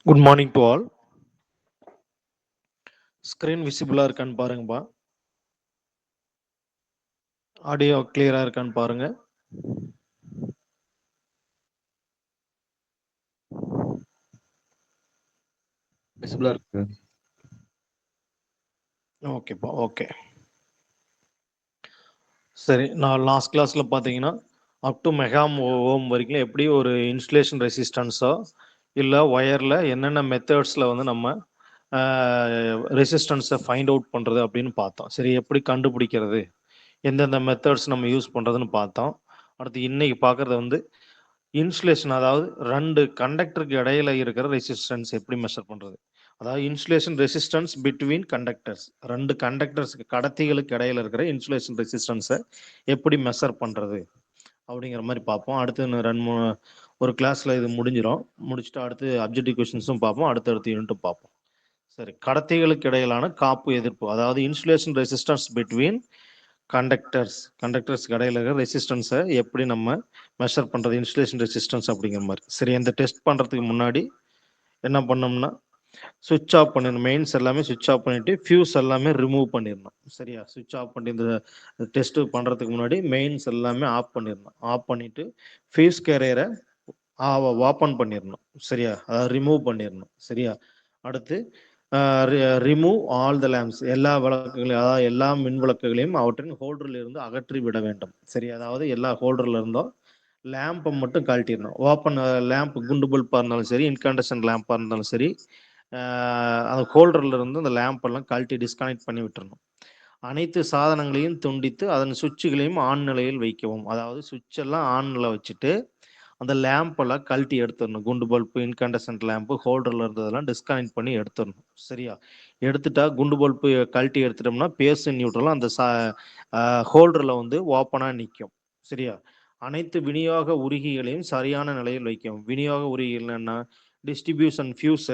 Good morning to all. Screen visible இருக்கான்னு பாருங்கப்பா. Audio கிளியரா இருக்கான்னு பாருங்க. விசிபிளா இருக்கு. ஓகேப்பா, ஓகே. சரி, நான் லாஸ்ட் கிளாஸ்ல பார்த்தீங்கன்னா அப் டு மெகா ஓம் வரைக்கும் எப்படி ஒரு இன்சுலேஷன் ரெசிஸ்டன்ஸோ இல்லை ஒயரில் என்னென்ன மெத்தட்ஸில் வந்து நம்ம ரெசிஸ்டன்ஸை ஃபைண்ட் அவுட் பண்ணுறது அப்படின்னு பார்த்தோம். சரி, எப்படி கண்டுபிடிக்கிறது, எந்தெந்த மெத்தட்ஸ் நம்ம யூஸ் பண்ணுறதுன்னு பார்த்தோம். அடுத்து இன்னைக்கு பார்க்குறது வந்து இன்சுலேஷன், அதாவது ரெண்டு கண்டக்டருக்கு இடையில இருக்கிற ரெசிஸ்டன்ஸ் எப்படி மெஷர் பண்ணுறது. அதாவது இன்சுலேஷன் ரெசிஸ்டன்ஸ் பிட்வீன் கண்டக்டர்ஸ், ரெண்டு கண்டக்டர்ஸ்க்கு கடத்திகளுக்கு இடையில இருக்கிற இன்சுலேஷன் ரெசிஸ்டன்ஸை எப்படி மெஷர் பண்ணுறது அப்படிங்கிற மாதிரி பார்ப்போம். அடுத்து இன்னும் ஒரு கிளாஸில் இது முடிச்சுட்டு அடுத்து அப்ஜெக்டிவ் கொஷின்ஸும் பார்ப்போம், அடுத்தடுத்து யூனிட்டும் பார்ப்போம். சரி, கடத்திகளுக்கு இடையிலான காப்பு எதிர்ப்பு, அதாவது இன்சுலேஷன் ரெசிஸ்டன்ஸ் பிட்வீன் கண்டக்டர்ஸ்க்கு இடையில இருக்கிற ரெசிஸ்டன்ஸை எப்படி நம்ம மெஷர் பண்ணுறது, இன்சுலேஷன் ரெசிஸ்டன்ஸ் அப்படிங்கிற மாதிரி. சரி, இந்த டெஸ்ட் பண்ணுறதுக்கு முன்னாடி என்ன பண்ணோம்னா சுவிட்ச் ஆஃப் பண்ணிடணும். மெயின்ஸ் எல்லாமே சுவிட்ச் ஆஃப் பண்ணிட்டு ஃபியூஸ் எல்லாமே ரிமூவ் பண்ணிடணும். சரியா, சுவிட்ச் ஆஃப் பண்ணி இந்த டெஸ்ட் பண்ணுறதுக்கு முன்னாடி மெயின்ஸ் எல்லாமே ஆஃப் பண்ணிடணும். ஆஃப் பண்ணிட்டு ஃபியூஸ் கேரியரை ஓப்பன் பண்ணிடணும். சரியா, அதாவது ரிமூவ் பண்ணிடணும். சரியா, அடுத்து ரிமூவ் ஆல் த லேம்ப்ஸ், எல்லா விளக்குகளையும், அதாவது எல்லா மின் விளக்குகளையும் அவற்றின் ஹோல்டரில் இருந்து அகற்றி விட வேண்டும். சரி, அதாவது எல்லா ஹோல்டர்ல இருந்தோம் லேம்பை மட்டும் கழட்டிடணும். ஓப்பன் லேம்ப், குண்டு பல்பாக இருந்தாலும் சரி, இன்கண்டக்ஷன் லேம்பாக இருந்தாலும் சரி, அந்த ஹோல்டர்ல இருந்து அந்த லேம்ப் எல்லாம் கழட்டி டிஸ்கனெக்ட் பண்ணி விட்டுறணும். அனைத்து சாதனங்களையும் துண்டித்து அதன் சுவிட்சுகளையும் ஆன் நிலையில் வைக்கவும். அதாவது சுவிட்ச் எல்லாம் ஆன்ல வச்சுட்டு அந்த லேம்ப் எல்லாம் கழட்டி எடுத்துடணும். குண்டு பல்பு, இன்கண்டக்ஷன் லேம்பு, ஹோல்டர்ல இருந்ததெல்லாம் டிஸ்கனெக்ட் பண்ணி எடுத்துடணும். சரியா, எடுத்துட்டா குண்டு பல்பு கழட்டி எடுத்துட்டோம்னா பேஸ் நியூட்ரலாம் அந்த ஹோல்டர்ல வந்து ஓப்பனா நிற்கும். சரியா, அனைத்து விநியோக உருகிகளையும் சரியான நிலையில் வைக்கும். விநியோக உருகிகள் என்ன, டிஸ்ட்ரிபியூஷன் ஃபியூஸ்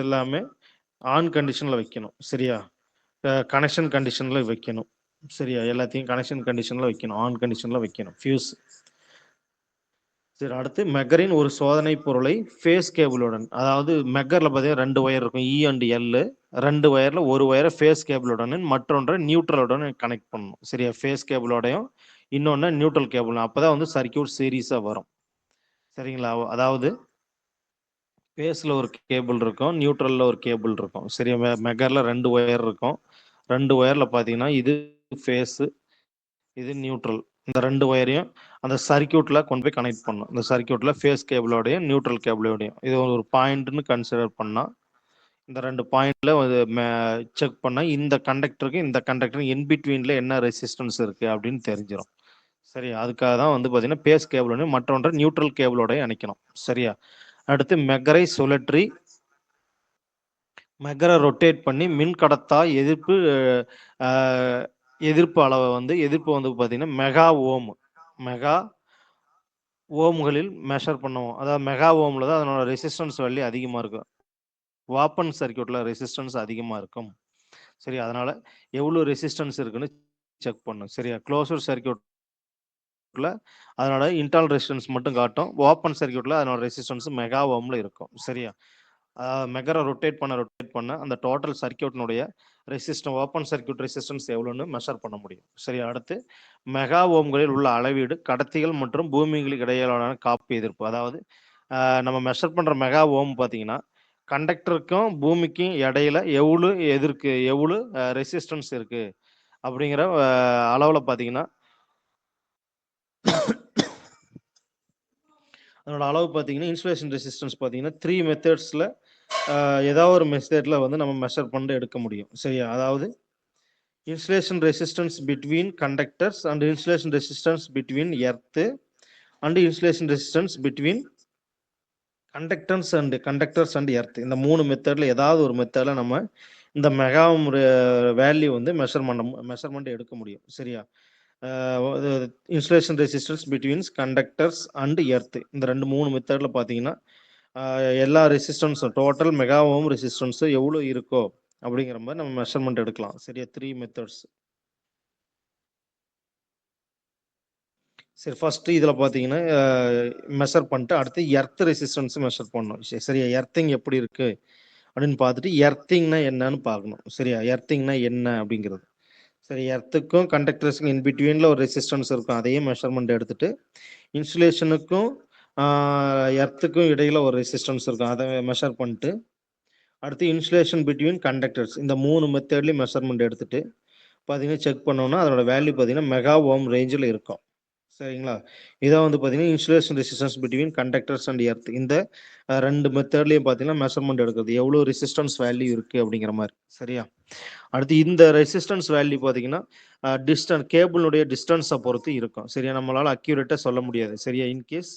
எல்லாமே ஆன் கண்டிஷன்ல வைக்கணும். சரியா, கனெக்ஷன் கண்டிஷன்ல வைக்கணும். சரியா, எல்லாத்தையும் கனெக்ஷன் கண்டிஷன்ல வைக்கணும், ஆன் கண்டிஷன்ல வைக்கணும் ஃபியூஸ். சரி, அடுத்து மெகரின் ஒரு சோதனை பொருளை ஃபேஸ் கேபிளுடன், அதாவது மெகர்ல பார்த்தீங்கன்னா ரெண்டு ஒயர் இருக்கும், இ அண்ட் எல். ரெண்டு ஒயர்ல ஒரு ஒயரை ஃபேஸ் கேபிளுடன் மற்றொன்றை நியூட்ரலுடன் கனெக்ட் பண்ணணும். சரியா, ஃபேஸ் கேபிளோடையும் இன்னொன்று நியூட்ரல் கேபிள், அப்போதான் வந்து சர்க்கியூட் சீரீஸாக வரும். சரிங்களா, அதாவது ஃபேஸில் ஒரு கேபிள் இருக்கும், நியூட்ரலில் ஒரு கேபிள் இருக்கும். சரியா, மெகரில் ரெண்டு ஒயர் இருக்கும். ரெண்டு ஒயரில் பார்த்தீங்கன்னா இது ஃபேஸு, இது நியூட்ரல். இந்த ரெண்டு ஒயரையும் அந்த சர்க்கியூட்ல கொண்டு போய் கனெக்ட் பண்ணும். இந்த சர்க்கியூட்ல ஃபேஸ் கேபிளோடையும் நியூட்ரல் கேபிளோடையும் இது ஒரு பாயிண்ட்னு கன்சிடர் பண்ணா, இந்த ரெண்டு பாயிண்ட்ல செக் பண்ணா இந்த கண்டக்டருக்கு இந்த கண்டக்டருக்கு இன்பிட்வீன்ல என்ன ரெசிஸ்டன்ஸ் இருக்கு அப்படின்னு தெரிஞ்சிடும். சரி, அதுக்காக தான் வந்து பார்த்தீங்கன்னா பேஸ் கேபிளோட மற்றொன்றை நியூட்ரல் கேபிளோடய இணைக்கணும். சரியா, அடுத்து மெகரை சுழற்றி மெகரை ரொட்டேட் பண்ணி மின் கடத்தா எதிர்ப்பு அளவை வந்து பார்த்தீங்கன்னா மெகா ஓம்களில் மெஷர் பண்ணுவோம். அதாவது மெகா ஓம்ல தான் அதனோட ரெசிஸ்டன்ஸ் வேல்யூ அதிகமாக இருக்கும். ஓப்பன் சர்க்கியூட்ல ரெசிஸ்டன்ஸ் அதிகமாக இருக்கும். சரி, அதனால எவ்வளோ ரெசிஸ்டன்ஸ் இருக்குன்னு செக் பண்ணும். சரியா, க்ளோஸ்ட் சர்க்கியூட்ல அதனோட இன்டர்னல் ரெசிஸ்டன்ஸ் மட்டும் காட்டும். ஓப்பன் சர்க்கியூட்ல அதனோட ரெசிஸ்டன்ஸ் மெகா ஓம்ல இருக்கும். சரியா, மெகரை ரொட்டேட் பண்ண அந்த டோட்டல் சர்க்கியூட்னுடைய ஓப்பன் சர்க்கியூட் ரெசிஸ்டன்ஸ் எவ்வளோன்னு மெஷர் பண்ண முடியும். சரி, அடுத்து மெகா ஓம்களில் உள்ள அளவீடு கடத்திகள் மற்றும் பூமிகளுக்கு இடையிலான காப்பு எதிர்ப்பு. அதாவது நம்ம மெஷர் பண்ற மெகா ஓம் பார்த்தீங்கன்னா கண்டக்டருக்கும் பூமிக்கும் இடையில எவ்வளோ ரெசிஸ்டன்ஸ் இருக்கு அப்படிங்கிற அளவில் பார்த்தீங்கன்னா அதனோட அளவு பார்த்தீங்கன்னா இன்சுலேஷன் ரெசிஸ்டன்ஸ் பார்த்தீங்கன்னா 3 மெத்தட்ஸில் ஏதாவது ஒரு மெத்தடில் வந்து நம்ம மெஷர் பண்ணி எடுக்க முடியும். சரியா, அதாவது insulation resistance between conductors and insulation resistance between earth and insulation resistance between conductors and earth. இந்த 3 மெத்தடில் ஏதாவது ஒரு மெத்தடில் நம்ம இந்த மெகா வேல்யூ வந்து மெஷர்மெண்ட் எடுக்க முடியும். சரியா, insulation resistance betweens conductors and earth, இந்த 3 மெத்தடில் பார்த்தீங்கன்னா எல்லா ரெசிஸ்டன்ஸும் டோட்டல் மெகா ஓம் ரெசிஸ்டன்ஸும் எவ்வளோ இருக்கோ அப்படிங்கிற மாதிரி நம்ம மெஷர்மெண்ட் எடுக்கலாம். சரியா, 3 மெத்தட்ஸ். சரி ஃபர்ஸ்ட் இதுல பாத்தீங்கன்னா மெஷர் பண்ணிட்டு அடுத்து எர்த் ரெசிஸ்டன்ஸ் மெஷர் பண்ணணும். சரியா, எர்த்திங் எப்படி இருக்கு அப்படின்னு பார்த்துட்டு எர்த்திங்னா என்னன்னு பார்க்கணும். சரியா, எர்த்திங்னா என்ன அப்படிங்கிறது. சரி, எர்த்துக்கும் கண்டக்டர்ஸ்க்கும் இன் பிட்வீன்ல ஒரு ரெசிஸ்டன்ஸ் இருக்கும், அதையும் மெஷர்மெண்ட் எடுத்துட்டு இன்சுலேஷனுக்கும் எர்த்துக்கும் இடையில ஒரு ரெசிஸ்டன்ஸ் இருக்கும், அதை மெஷர் பண்ணிட்டு அடுத்து இன்சுலேஷன் பிட்வீன் கண்டக்டர்ஸ், இந்த 3 மெத்தட்லையும் மெஷர்மெண்ட் எடுத்துட்டு பார்த்தீங்கன்னா செக் பண்ணோம்னா அதோட வேல்யூ பார்த்தீங்கன்னா மெகா ஓம் ரேஞ்சில் இருக்கும். சரிங்களா, இதான் வந்து பார்த்தீங்கன்னா insulation resistance between conductors and earth. இந்த 2 மெத்தட்லையும் பார்த்தீங்கன்னா மெஷர்மெண்ட் எடுக்கிறது எவ்வளோ ரெசிஸ்டன்ஸ் வேல்யூ இருக்குது அப்படிங்கிற மாதிரி. சரியா, அடுத்து இந்த ரெசிஸ்டன்ஸ் வேல்யூ பார்த்தீங்கன்னா டிஸ்டன்ஸ் கேபிளுடைய டிஸ்டன்ஸை பொறுத்து இருக்கும். சரியா, நம்மளால் அக்யூரேட்டாக சொல்ல முடியாது. சரியா, இன்கேஸ்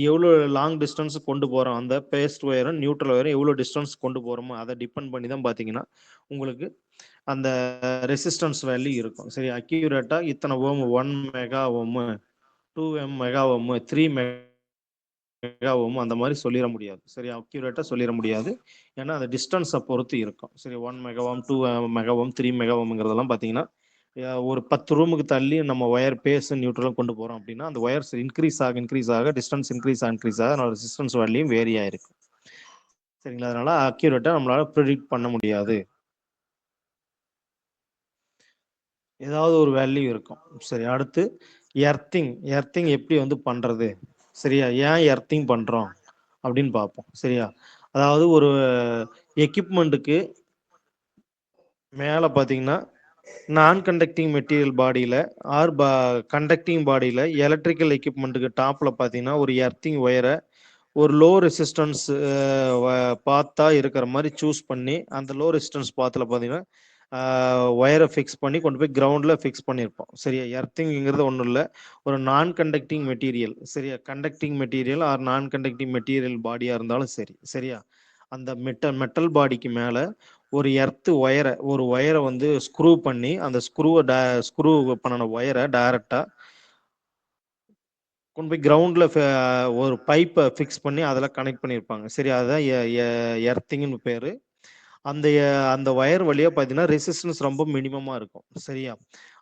எவ்வளோ லாங் டிஸ்டன்ஸ் கொண்டு போகிறோம், அந்த பேஸ்ட் ஒயரும் நியூட்ரல் ஒயரும் எவ்வளோ டிஸ்டன்ஸ் கொண்டு போகிறோமோ அதை டிபெண்ட் பண்ணி தான் பார்த்தீங்கன்னா உங்களுக்கு அந்த ரெசிஸ்டன்ஸ் வேல்யூ இருக்கும். சரி, அக்யூரேட்டா இத்தனை ஓம், 1 mega ohm, 2 mega ohm, 3 mega ohm அந்த மாதிரி சொல்லிட முடியாது. சரி, அக்யூரேட்டா சொல்லிட முடியாது, ஏன்னா அந்த டிஸ்டன்ஸை பொறுத்து இருக்கும். சரி, 1 mega ohm, 2 mega ohm, 3 mega ஓம்ங்கிறதெல்லாம் பார்த்தீங்கன்னா ஒரு 10 ரூமுக்கு தள்ளி நம்ம ஒயர் பேஸ் நியூட்ரலும் கொண்டு போறோம் அப்படின்னா அந்த ஒயர்ஸ் இன்க்ரீஸ் ஆக டிஸ்டன்ஸ் இன்க்ரீஸ் ஆக அதனோட ரெசிஸ்டன்ஸ் வேல்யூ வேரி ஆயிருக்கும். சரிங்களா, அதனால அக்யூரேட்டா நம்மளால ப்ரிடிக்ட் பண்ண முடியாது, ஏதாவது ஒரு வேல்யூ இருக்கும். சரி, அடுத்து எர்த்திங் எப்படி வந்து பண்றது. சரியா, ஏன் எர்த்திங் பண்றோம் அப்படின்னு பார்ப்போம். சரியா, அதாவது ஒரு எக்யூப்மெண்ட்டுக்கு மேலே பார்த்தீங்கன்னா நான் கண்டக்டிங் மெட்டீரியல் பாடியில் ஆர் கண்டக்டிங் பாடியில் எலக்ட்ரிக்கல் எக்யூப்மெண்ட்டுக்கு டாப்பில் பார்த்தீங்கன்னா ஒரு எர்த்திங் ஒயரை ஒரு லோ ரெசிஸ்டன்ஸ் பார்த்தா இருக்கிற மாதிரி சூஸ் பண்ணி அந்த லோ ரெசிஸ்டன்ஸ் பாத்தில் பார்த்தீங்கன்னா ஒயரை ஃபிக்ஸ் பண்ணி கொண்டு போய் கிரவுண்டில் ஃபிக்ஸ் பண்ணியிருப்போம். சரியா, எர்த்திங்கிறது ஒன்றும் இல்லை, ஒரு நான் கண்டக்டிங் மெட்டீரியல். சரியா, கண்டக்டிங் மெட்டீரியல் ஆர் நான் கண்டக்டிங் மெட்டீரியல் பாடியாக இருந்தாலும் சரி. சரியா, அந்த மெட்டல் பாடிக்கு மேலே ஒரு ஒரு ஒயரை வந்து ஸ்க்ரூ பண்ணி அந்த ஸ்க்ரூ பண்ணின ஒயரை டைரக்டாக கொண்டு போய் கிரவுண்டில் ஒரு பைப்பை ஃபிக்ஸ் பண்ணி அதில் கனெக்ட் பண்ணியிருப்பாங்க. சரி, அதுதான் எர்த்திங்னு பேர். அந்த அந்த ஒயர் வழியாக பார்த்தீங்கன்னா ரெசிஸ்டன்ஸ் ரொம்ப மினிமமாக இருக்கும். சரியா,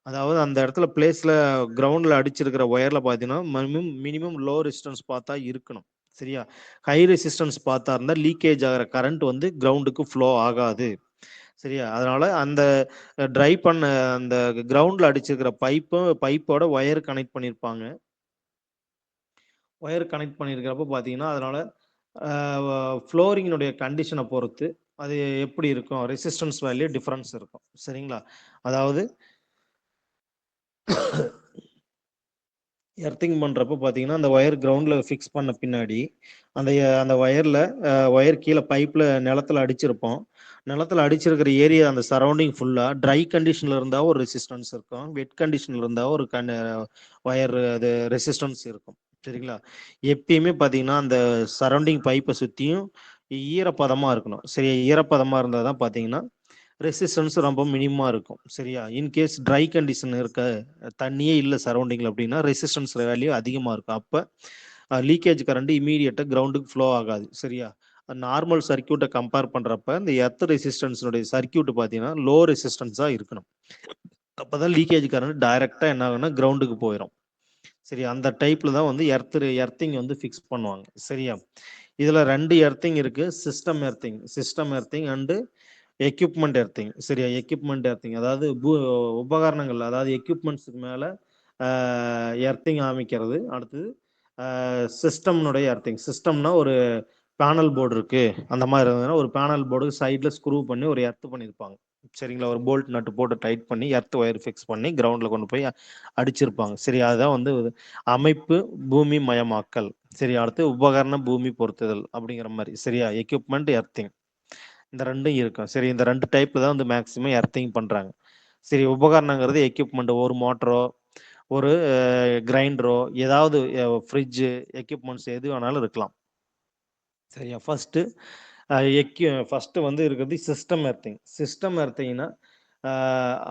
அதாவது அந்த இடத்துல பிளேஸில் கிரவுண்டில் அடிச்சிருக்கிற ஒயரில் பார்த்தீங்கன்னா மினிமம் லோ ரெசிஸ்டன்ஸ் பார்த்தா இருக்கணும். சரியா, ஹை ரெசிஸ்டன்ஸ் பார்த்தா இருந்தால் லீக்கேஜ் ஆகிற கரண்ட் வந்து கிரவுண்டுக்கு ஃப்ளோ ஆகாது. சரியா, அதனால அந்த ட்ரை பண்ண அந்த கிரவுண்டில் அடிச்சிருக்கிற பைப்போட ஒயர் கனெக்ட் பண்ணியிருப்பாங்க. ஒயர் கனெக்ட் பண்ணியிருக்கிறப்ப பார்த்தீங்கன்னா அதனால ஃப்ளோரிங்கினுடைய கண்டிஷனை பொறுத்து அது எப்படி இருக்கும், ரெசிஸ்டன்ஸ் வேல்யூ டிஃபரன்ஸ் இருக்கும். சரிங்களா, அதாவது எர்த்திங் பண்ணுறப்ப பார்த்தீங்கன்னா அந்த ஒயர் கிரவுண்டில் ஃபிக்ஸ் பண்ண பின்னாடி அந்த அந்த ஒயர் கீழே பைப்பில் நிலத்தில் அடிச்சிருப்போம். நிலத்தில் அடிச்சிருக்கிற ஏரியா அந்த சரௌண்டிங் ஃபுல்லாக ட்ரை கண்டிஷனில் இருந்தால் ஒரு ரெசிஸ்டன்ஸ் இருக்கும், வெட் கண்டிஷனில் இருந்தால் ஒரு ஒயர் அது ரெசிஸ்டன்ஸ் இருக்கும். சரிங்களா, எப்பயுமே பார்த்தீங்கன்னா அந்த சரௌண்டிங் பைப்பை சுற்றியும் ஈரப்பதமாக இருக்கணும். சரியா, ஈரப்பதமாக இருந்தால் தான் பார்த்தீங்கன்னா ரெசிஸ்டன்ஸ் ரொம்ப மினிமமாக இருக்கும். சரியா, இன்கேஸ் ட்ரை கண்டிஷன் இருக்க தண்ணியே இல்லை சரௌண்டிங்கில் அப்படின்னா ரெசிஸ்டன்ஸ் வேல்யூ அதிகமாக இருக்கும். அப்போ லீக்கேஜ் கரண்ட் இமீடியட்டாக கிரவுண்டுக்கு ஃப்ளோ ஆகாது. சரியா, நார்மல் சர்க்கியூட்டை கம்பேர் பண்ணுறப்ப இந்த எர்த் ரெசிஸ்டன்ஸுடைய சர்க்கியூட் பார்த்தீங்கன்னா லோ ரெசிஸ்டன்ஸாக இருக்கணும். அப்போ தான் லீக்கேஜ் கரண்ட் டைரெக்டாக என்ன ஆகுனா கிரவுண்டுக்கு போயிடும். சரி, அந்த டைப்பில் தான் வந்து எர்த்திங் வந்து ஃபிக்ஸ் பண்ணுவாங்க. சரியா, இதில் 2 எர்த்திங் இருக்குது, system earthing and equipment earthing. சரியா, எக்யூப்மெண்ட் எர்த்திங் அதாவது உபகரணங்கள், அதாவது எக்யூப்மெண்ட்ஸுக்கு மேலே எர்த்திங் அமைக்கிறது. அடுத்தது சிஸ்டம்னுடைய எர்த்திங். சிஸ்டம்னா ஒரு பேனல் போர்டு இருக்கு, அந்த மாதிரி இருந்ததுன்னா ஒரு பேனல் போர்டு சைடில் ஸ்க்ரூ பண்ணி ஒரு எர்த் பண்ணியிருப்பாங்க. சரிங்களா, ஒரு போல்ட் நட்டு போட்டு டைட் பண்ணி எர்த் ஒயர் ஃபிக்ஸ் பண்ணி கிரவுண்டில் கொண்டு போய் அடிச்சிருப்பாங்க. சரி, அதுதான் வந்து அமைப்பு பூமி மயமாக்கல். சரி, அடுத்து உபகரண பூமி பொருத்துதல் அப்படிங்கிற மாதிரி. சரியா, எக்யூப்மெண்ட் எர்த்திங் இந்த ரெண்டும் இருக்கும். சரி, இந்த 2 டைப்ல தான் வந்து மேக்ஸிமம் எர்த்திங் பண்றாங்க. சரி, உபகரணங்கிறது எக்யூப்மெண்ட், ஒரு மோட்டரோ ஒரு கிரைண்டரோ ஏதாவது ஃப்ரிட்ஜு எக்யூப்மெண்ட்ஸ் எது வேணாலும் இருக்கலாம். சரியா, ஃபர்ஸ்ட் வந்து இருக்கிறது சிஸ்டம் எர்த்திங். சிஸ்டம் எர்த்திங்னா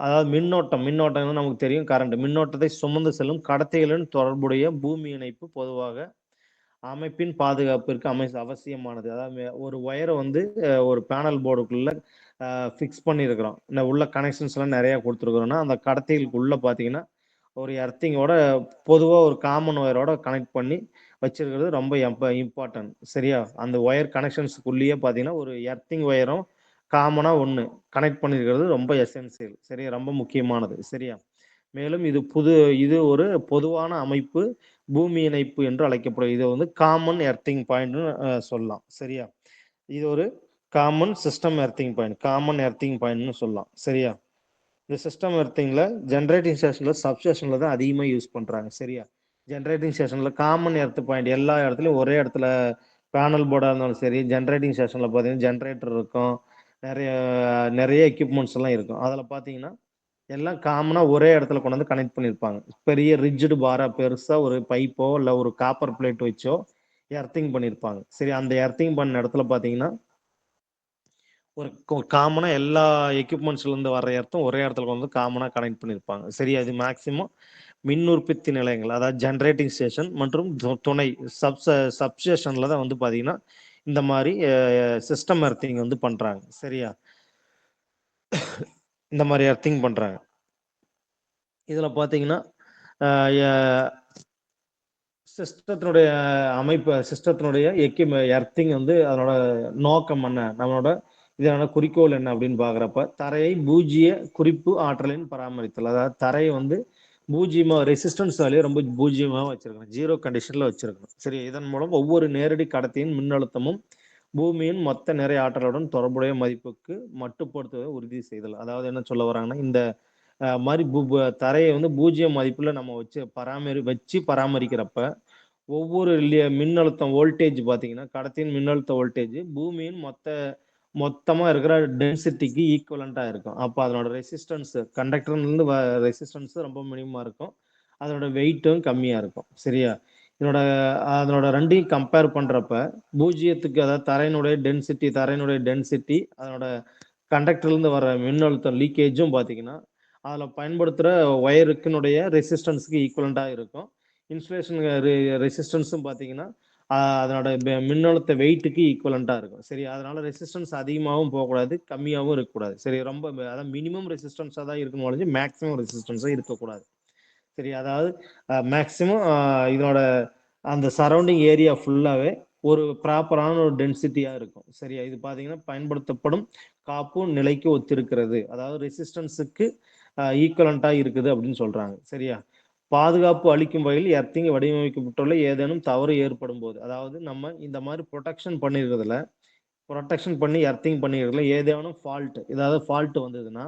அதாவது மின்னோட்டம் நமக்கு தெரியும், கரண்ட். மின்னோட்டத்தை சுமந்து செல்லும் கடத்திகளின் தொடர்புடைய பூமி இணைப்பு பொதுவாக அமைப்பின் பாதுகாப்பிற்கு அவசியமானது. அதாவது ஒரு ஒயரை வந்து ஒரு பேனல் போர்டுக்குள்ள ஃபிக்ஸ் பண்ணியிருக்கிறோம், உள்ள கனெக்ஷன்ஸ் எல்லாம் நிறைய கொடுத்துருக்குறோம்னா அந்த கடத்திகளுக்குள்ள பார்த்தீங்கன்னா ஒரு எர்த்திங்கோட பொதுவா ஒரு காமன் ஒயரோட கனெக்ட் பண்ணி வச்சிருக்கிறது ரொம்ப இம்பார்ட்டன்ட். சரியா? அந்த ஒயர் கனெக்ஷன்ஸ்க்குள்ளேயே பார்த்தீங்கன்னா, ஒரு எர்த்திங் ஒயரும் காமனா ஒண்ணு கனெக்ட் பண்ணியிருக்கிறது ரொம்ப எசென்சியல். சரியா? ரொம்ப முக்கியமானது. சரியா? மேலும் இது ஒரு பொதுவான அமைப்பு, பூமி இணைப்பு என்று அழைக்கப்படும். இது வந்து காமன் எர்த்திங் பாயிண்ட்ன்னு சொல்லலாம். சரியா? இது ஒரு common system earthing point. Common earthing பாயிண்ட்ன்னு சொல்லலாம். சரியா? இந்த சிஸ்டம் எர்த்திங்ல ஜெனரேட்டிங் ஸ்டேஷன்ல, சப்ஸ்டேஷன்ல தான் அதிகமா யூஸ் பண்றாங்க. சரியா? ஜெனரேட்டிங் ஸ்டேஷன்ல காமன் எர்த் பாயிண்ட் எல்லா இடத்துலயும் ஒரே இடத்துல பேனல் போர்டா இருந்தாலும் சரி, ஜெனரேட்டிங் ஸ்டேஷன்ல பார்த்தீங்கன்னா, ஜெனரேட்டர் இருக்கும். நெறைய நெறைய எக்யூப்மெண்ட்ஸ் எல்லாம் இருக்கும். அதுல பார்த்தீங்கன்னா, எல்லாம் காமனா ஒரே இடத்துல கொண்டு வந்து கனெக்ட் பண்ணியிருப்பாங்க. பெரிய ரிஜிட் பாரா பெருசா ஒரு பைப்போ, இல்ல ஒரு காப்பர் பிளேட் வச்சோ எர்த்திங் பண்ணியிருப்பாங்க. சரி, அந்த எர்த்திங் பண்ண இடத்துல பார்த்தீங்கன்னா, ஒரு காமனா எல்லா எக்யூப்மெண்ட்ஸ்ல இருந்து வர்ற எர்த்தும் ஒரே இடத்துல கொண்டு வந்து காமனா கனெக்ட் பண்ணியிருப்பாங்க. சரி, அது மேக்ஸிமம் மின் உற்பத்தி நிலையங்கள், அதாவது ஜெனரேட்டிங் ஸ்டேஷன் மற்றும் துணை சப்ஸ்டேஷன்ல தான் வந்து பார்த்தீங்கன்னா, இந்த மாரி சிஸ்டம் எர்த்திங் வந்து பண்றாங்க. சரியா? இந்த மாரி எர்த்திங் பண்றாங்க. இதுல பார்த்தீங்கன்னா, அ எ சிஸ்டத்தினுடைய அமைப்பு, சிஸ்டத்தினுடைய எர்த்திங் வந்து அதனோட நோக்கம் என்ன? நம்மளோட இதனோட குறிக்கோள் என்ன அப்படின்னு பார்க்குறப்ப, தரையை பூஜ்ஜிய குறிப்பு ஆற்றலின் பராமரித்தல். அதாவது தரையை வந்து பூஜ்ஜியமா ரெசிஸ்டன்ஸ் வேல்யூ ரொம்ப பூஜ்ஜியமா வச்சிருக்கணும். 0 கண்டிஷன்ல வச்சிருக்கணும். சரி, இதன் மூலம் ஒவ்வொரு நேரடி கடத்தியின் மின்னழுத்தமும் பூமியின் மொத்த நிறை ஆற்றலுடன் தொடர்புடைய மதிப்புக்கு மட்டுப்படுத்துவதை உறுதி செய்தல். அதாவது என்ன சொல்ல வராங்கன்னா, இந்த மாரி தரையை வந்து 0 மதிப்புல நம்ம வச்சு பராமரிக்கிறப்ப, ஒவ்வொரு மின்னழுத்தம் வோல்டேஜ் பார்த்தீங்கன்னா, கடத்தியின் மின்னழுத்த வோல்டேஜ் பூமியின் மொத்தமா இருக்கிற டென்சிட்டிக்கு ஈக்குவலன்ட்டா இருக்கும். அப்ப அதனோட ரெசிஸ்டன்ஸ் கண்டக்டர்லேருந்து ரெசிஸ்டன்ஸ் ரொம்ப மினிமமா இருக்கும். அதனோட வெயிட்டும் கம்மியா இருக்கும். சரியா? இதனோட அதனோட 2யும் கம்பேர் பண்றப்ப, 0க்கு அதாவது தரையினுடைய டென்சிட்டி, அதனோட கண்டக்டர்லேருந்து வர மின்னழுத்தம் லீக்கேஜும் பார்த்தீங்கன்னா, அதுல பயன்படுத்துற ஒயருக்கினுடைய ரெசிஸ்டன்ஸ்க்கு ஈக்குவலன்ட்டா இருக்கும். இன்சுலேஷன் ரெசிஸ்டன்ஸும் பார்த்தீங்கன்னா, அதனோட மின்னழுத்த வெயிட்டுக்கு ஈக்குவலன்ட்டா இருக்கும். சரி, அதனால ரெசிஸ்டன்ஸ் அதிகமாவும் போகக்கூடாது, கம்மியாவும் இருக்கக்கூடாது. சரி, ரொம்ப அதான் மினிமம் ரெசிஸ்டன்ஸா தான் இருக்கணும் ஒழிஞ்சு, மேக்ஸிமம் ரெசிஸ்டன்ஸா இருக்கக்கூடாது. சரி, அதாவது மேக்ஸிமம் இதனோட அந்த சரவுண்டிங் ஏரியா ஃபுல்லாவே ஒரு ப்ராப்பரான ஒரு டென்சிட்டியா இருக்கும். சரியா? இது பார்த்தீங்கன்னா, பயன்படுத்தப்படும் காப்பு நிலைக்கு ஒத்திருக்கிறது. அதாவது ரெசிஸ்டன்ஸுக்கு ஈக்குவலன்ட்டா இருக்குது அப்படின்னு சொல்றாங்க. சரியா? பாதுகாப்பு அளிக்கும் வகையில் எர்த்திங் வடிவமைக்கப்பட்டுள்ள ஏதேனும் தவறு ஏற்படும்போது, அதாவது நம்ம இந்த மாரி புரொடெக்ஷன் பண்ணி எர்த்திங் பண்ணியிருக்கிறதுல ஏதேனும் ஃபால்ட் வந்ததுன்னா,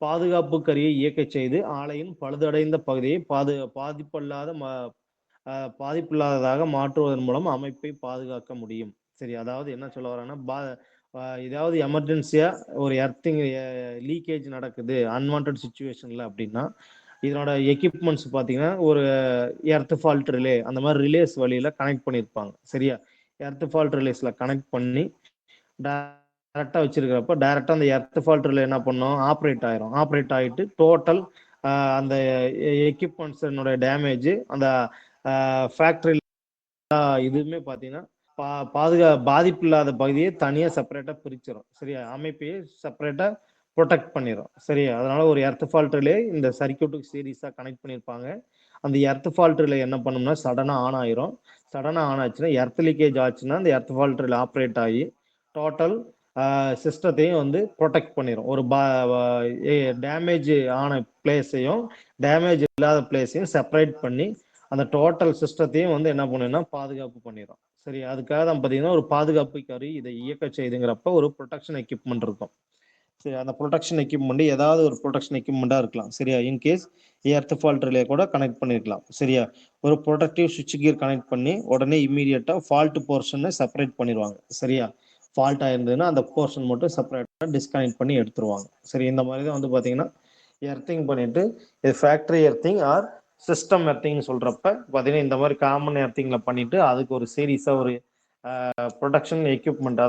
பாதுகாப்பு கருவியை இயக்கச் செய்து ஆலையின் பழுதடைந்த பகுதியை பாதிப்பல்லாத பாதிப்பில்லாததாக மாற்றுவதன் மூலம் அமைப்பை பாதுகாக்க முடியும். சரி, அதாவது என்ன சொல்ல வர்றேன்னா, ஏதாவது எமர்ஜென்சியா ஒரு எர்த்திங் லீக்கேஜ் நடக்குது அன்வான்டட் சிச்சுவேஷன்ல அப்படின்னா, இதனோட எக்யூப்மெண்ட்ஸ் பார்த்தீங்கன்னா, ஒரு எர்த் ஃபால்ட் ரிலே அந்த மாரி ரிலேஸ் வழியில கனெக்ட் பண்ணியிருப்பாங்க. சரியா? எர்த் ஃபால்ட் ரிலேஸ்ல கனெக்ட் பண்ணி டைரக்ட்டா வச்சிருக்கிறப்ப, டைரக்ட்டா அந்த எர்த் ஃபால்ட் ரிலே என்ன பண்ணும்? ஆப்பரேட் ஆயிரும். ஆப்பரேட் ஆயிட்டு டோட்டல் அந்த எக்யூப்மெண்ட்ஸினுடைய டேமேஜ் அந்த ஃபேக்டரில இதுவுமே பார்த்தீங்கன்னா, பாதிப்பில்லாத பகுதியை தனியா செப்பரேட்டா பிரிச்சிரும். சரியா? அமைப்பையே செப்பரேட்டா புரொடெக்ட் பண்ணிரும். சரியா? அதனால ஒரு எர்த் ஃபால்ட் ரிலே இந்த சர்க்யூட்டுக்கு சீரிஸா கனெக்ட் பண்ணியிருப்பாங்க. அந்த எர்த் ஃபால்ட் ரிலே என்ன பண்ணும்னா, சடனா ஆன் ஆயிரும். சடனா ஆன் ஆச்சுன்னா, எர்த் லீக்கேஜ் ஆச்சுன்னா, அந்த எர்த் ஃபால்ட் ரிலே ஆப்பரேட் ஆகி டோட்டல் சிஸ்டத்தையும் வந்து புரொடெக்ட் பண்ணிரும். ஒரு டேமேஜ் ஆன பிளேஸையும், டேமேஜ் இல்லாத பிளேஸையும் செப்பரேட் பண்ணி, அந்த டோட்டல் சிஸ்டத்தையும் வந்து என்ன பண்ணும்னா, பாதுகாப்பு பண்ணிரும். சரி, அதுக்காக தான் பார்த்தீங்கன்னா, ஒரு பாதுகாப்பு கருவி இதை இயக்கச் செய்யுதுங்கிறப்ப ஒரு புரொடெக்ஷன் எக்யூப்மெண்ட் இருக்கும். சரி, அந்த புரொடெக்ஷன் எக்யூப்மெண்ட் ஏதாவது ஒரு புரொடெக்ஷன் எக்யூப்மெண்ட்டா இருக்கலாம். சரியா? இன்கேஸ் எர்த் ஃபால்ட் ரிலே கூட கனெக்ட் பண்ணியிருக்கலாம். சரியா? ஒரு ப்ரொடக்டிவ் சுவிட்ச் கியர் கனெக்ட் பண்ணி உடனே இம்மீடியட்டா ஃபால்ட் போர்ஷனை செப்பரேட் பண்ணிருவாங்க. சரியா? ஃபால்ட் ஆயிருந்ததுன்னா அந்த போர்ஷன் மட்டும் செப்பரேட்டா டிஸ்கனெக்ட் பண்ணி எடுத்துருவாங்க. சரி, இந்த மாதிரி தான் வந்து பார்த்தீங்கன்னா, எர்த்திங் பண்ணிட்டு இது ஃபேக்டரி எர்த்திங் ஆர் சிஸ்டம் எர்த்திங்னு சொல்றப்ப பார்த்தீங்கன்னா, இந்த மாதிரி காமன் எர்த்திங்ல பண்ணிட்டு அதுக்கு ஒரு சீரிஸா ஒரு ப்ரொடக்ஷன் எக்யூப்மெண்ட்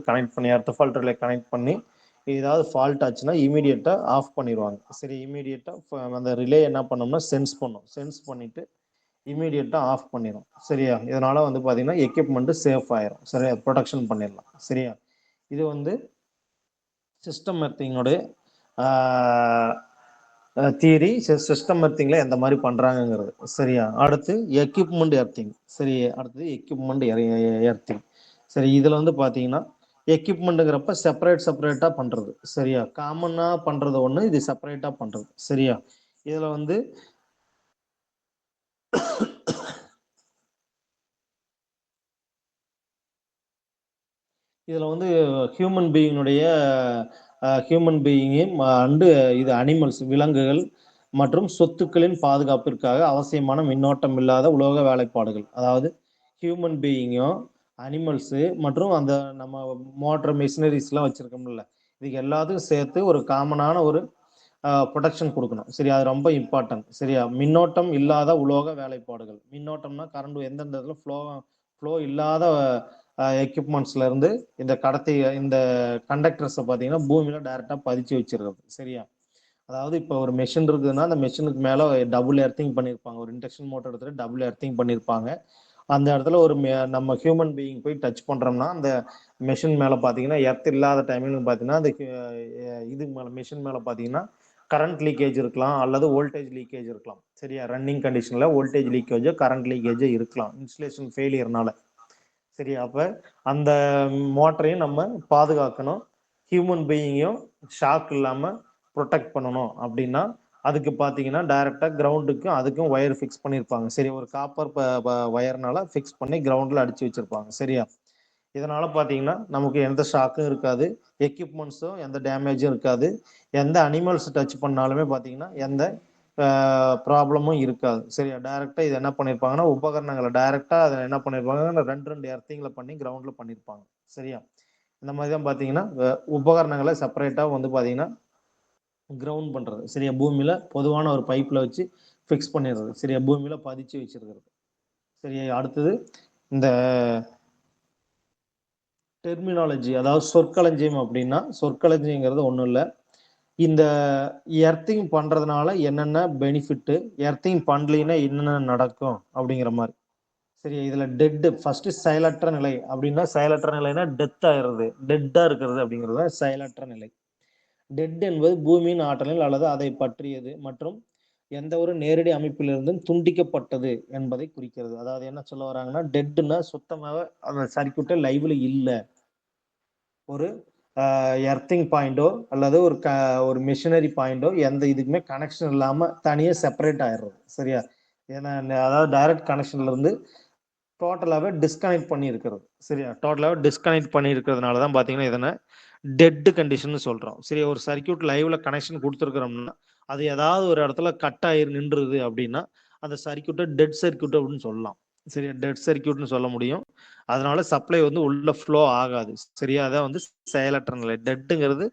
கனெக்ட் பண்ணி எர்த் ஃபால்ட் ரிலே கனெக்ட் பண்ணி ஏதாவது ஃபால்ட் ஆச்சுன்னா இமீடியட்டா ஆஃப் பண்ணிடுவாங்க. சரி, இமீடியட்டா அந்த ரிலே என்ன பண்ணோம்னா சென்ஸ் பண்ணிட்டு இமீடியட்டா ஆஃப் பண்ணிடும். சரியா? இதனால வந்து பாத்தீங்கன்னா எக்யூப்மெண்ட் சேஃப் ஆயிரும். சரியா? ப்ரொடெக்ஷன் பண்ணிடலாம். சரியா? இது வந்து சிஸ்டம் எர்த்திங்கோட தியரி சிஸ்டம் எர்த்திங்ல எந்த மாதிரி பண்றாங்கங்கிறது. சரியா? அடுத்து எக்யூப்மெண்ட் எர்த்திங். சரி, அடுத்தது எக்யூப்மெண்ட் எர்த்திங். சரி, இதுல வந்து பாத்தீங்கன்னா எக்யூப்மெண்ட்ங்கிறப்ப செப்பரேட்டா பண்றது. சரியா? காமனா பண்றது ஒண்ணு, இது செப்பரேட்டா பண்றது. சரியா? இதுல வந்து இதுல வந்து ஹியூமன் பீயினுடைய ஹியூமன் பீயிங்கையும் அண்டு இது அனிமல்ஸ் விலங்குகள் மற்றும் சொத்துக்களின் பாதுகாப்பிற்காக அவசியமான மின்னோட்டம் இல்லாத உலோக வேலைப்பாடுகள். அதாவது ஹியூமன் பீயிங்கும் அனிமல்ஸு மற்றும் அந்த நம்ம மோட்டர் மிஷினரிஸ்லாம் வச்சிருக்கோம்ல, இதுக்கு எல்லாத்துக்கும் சேர்த்து ஒரு காமனான ஒரு ப்ரொடெக்ஷன் கொடுக்கணும். சரி, அது ரொம்ப இம்பார்ட்டன்ட். சரியா? மின்னோட்டம் இல்லாத உலோக வேலைப்பாடுகள். மின்னோட்டம்னா கரண்ட் எந்தெந்த இடத்துல ஃப்ளோ இல்லாத எக்யூப்மெண்ட்ஸ்ல இருந்து இந்த கடத்தி இந்த கண்டக்டர்ஸை பார்த்தீங்கன்னா பூமியில டைரக்டா பதிச்சு வச்சிருக்கிறது. சரியா? அதாவது இப்போ ஒரு மெஷின் இருக்குதுன்னா அந்த மெஷினுக்கு மேல டபுள் எர்த்திங் பண்ணியிருப்பாங்க. ஒரு இண்டக்ஷன் மோட்டர் எடுத்துட்டு டபுள் எர்த்திங் பண்ணியிருப்பாங்க. அந்த இடத்துல ஒரு நம்ம ஹியூமன் பீயிங் போய் டச் பண்றோம்னா அந்த மெஷின் மேல பாத்தீங்கன்னா எர்த் இல்லாத டைமிங் பாத்தீங்கன்னா அந்த இது மேல மெஷின் மேல பாத்தீங்கன்னா கரண்ட் லீக்கேஜ் இருக்கலாம் அல்லது வோல்டேஜ் லீக்கேஜ் இருக்கலாம். சரியா? ரன்னிங் கண்டிஷன்ல வோல்டேஜ் லீக்கேஜ் கரண்ட் லீக்கேஜ் இருக்கலாம் இன்சுலேஷன் ஃபெயிலியர்னால. சரியா? அப்ப அந்த மோட்டரையும் நம்ம பாதுகாக்கணும். ஹியூமன் பீயிங்கையும் ஷாக் இல்லாம ப்ரொடெக்ட் பண்ணணும் அப்படின்னா அதுக்கு பார்த்தீங்கன்னா டைரக்டா கிரவுண்டுக்கும் அதுக்கும் ஒயர் ஃபிக்ஸ் பண்ணியிருப்பாங்க. சரி, ஒரு காப்பர் ஒயர்னால ஃபிக்ஸ் பண்ணி கிரவுண்டில் அடிச்சு வச்சிருப்பாங்க. சரியா? இதனால பார்த்தீங்கன்னா நமக்கு எந்த ஷாக்கும் இருக்காது, எக்யூப்மெண்ட்ஸும் எந்த டேமேஜும் இருக்காது, எந்த அனிமல்ஸ் டச் பண்ணாலுமே பார்த்தீங்கன்னா எந்த ப்ராப்ளமும் இருக்காது. சரியா? டைரக்டா இது என்ன பண்ணியிருப்பாங்கன்னா உபகரணங்களை டைரக்டா அதை என்ன பண்ணியிருப்பாங்க ரெண்டு எர்த்திங்ல பண்ணி கிரவுண்ட்ல பண்ணியிருப்பாங்க. சரியா? இந்த மாதிரி தான் பார்த்தீங்கன்னா உபகரணங்களை செப்பரேட்டா வந்து பார்த்தீங்கன்னா கிரவுண்ட் பண்றது. சரியா? பூமியில பொதுவான ஒரு பைப்ல வச்சு ஃபிக்ஸ் பண்ணிடுறது. சரியா? பூமியில பதிச்சு வச்சிருக்கிறது. சரியா? அடுத்தது இந்த டெர்மினாலஜி, அதாவது சொற்களஞ்சியம். அப்படின்னா சொற்களஞ்சியங்கிறது ஒன்றும் இல்லை, இந்த எர்த்திங் பண்றதுனால என்னென்ன பெனிஃபிட், எர்த்திங் பண்ணலைன்னா என்னென்ன நடக்கும் அப்படிங்கிற மாதிரி. சரி, இதுல டெட் ஃபர்ஸ்ட் செயலற்ற நிலை. அப்படின்னா செயலற்ற நிலைனா டெத் ஆயிடுறது, டெட்டா இருக்கிறது அப்படிங்கிறது செயலற்ற நிலை. டெட் என்பது பூமியின் ஆற்றலில் அல்லது அதை பற்றியது மற்றும் எந்த ஒரு நேரடி அமைப்பிலிருந்தும் துண்டிக்கப்பட்டது என்பதை குறிக்கிறது. அதாவது என்ன சொல்ல வராங்கன்னா டெட்னா சுத்தமாக அந்த சர்க்யூட்டே லைவ்ல இல்ல, ஒரு எர்த்திங் பாயிண்டோ அல்லது ஒரு மிஷினரி பாயிண்டோ எந்த இதுக்குமே கனெக்ஷன் இல்லாம தனியா செப்பரேட் ஆயிடுறது. சரியா? ஏன்னா அதாவது டைரக்ட் கனெக்ஷன்ல இருந்து டோட்டலாவே டிஸ்கனெக்ட் பண்ணி இருக்கிறது. சரியா? டோட்டலாவே டிஸ்கனெக்ட் பண்ணி இருக்கிறதுனால தான் பாத்தீங்கன்னா இதனை டெட் கண்டிஷன் சொல்றோம். சரி, ஒரு சர்க்யூட் லைவ்ல கனெக்ஷன் கொடுத்துருக்கிறோம்னா அது ஏதாவது ஒரு இடத்துல கட் ஆகி நின்றுது அப்படின்னா அந்த சர்க்யூட்டை டெட் சர்க்யூட் அப்படின்னு சொல்லலாம். சரியா? டெட் சர்க்யூட்னு சொல்ல முடியும். அதனால சப்ளை வந்து உள்ள ஃப்ளோ ஆகாது. சரியா? அதான் வந்து செயலற்ற நிலை. டெட்டுங்கிறது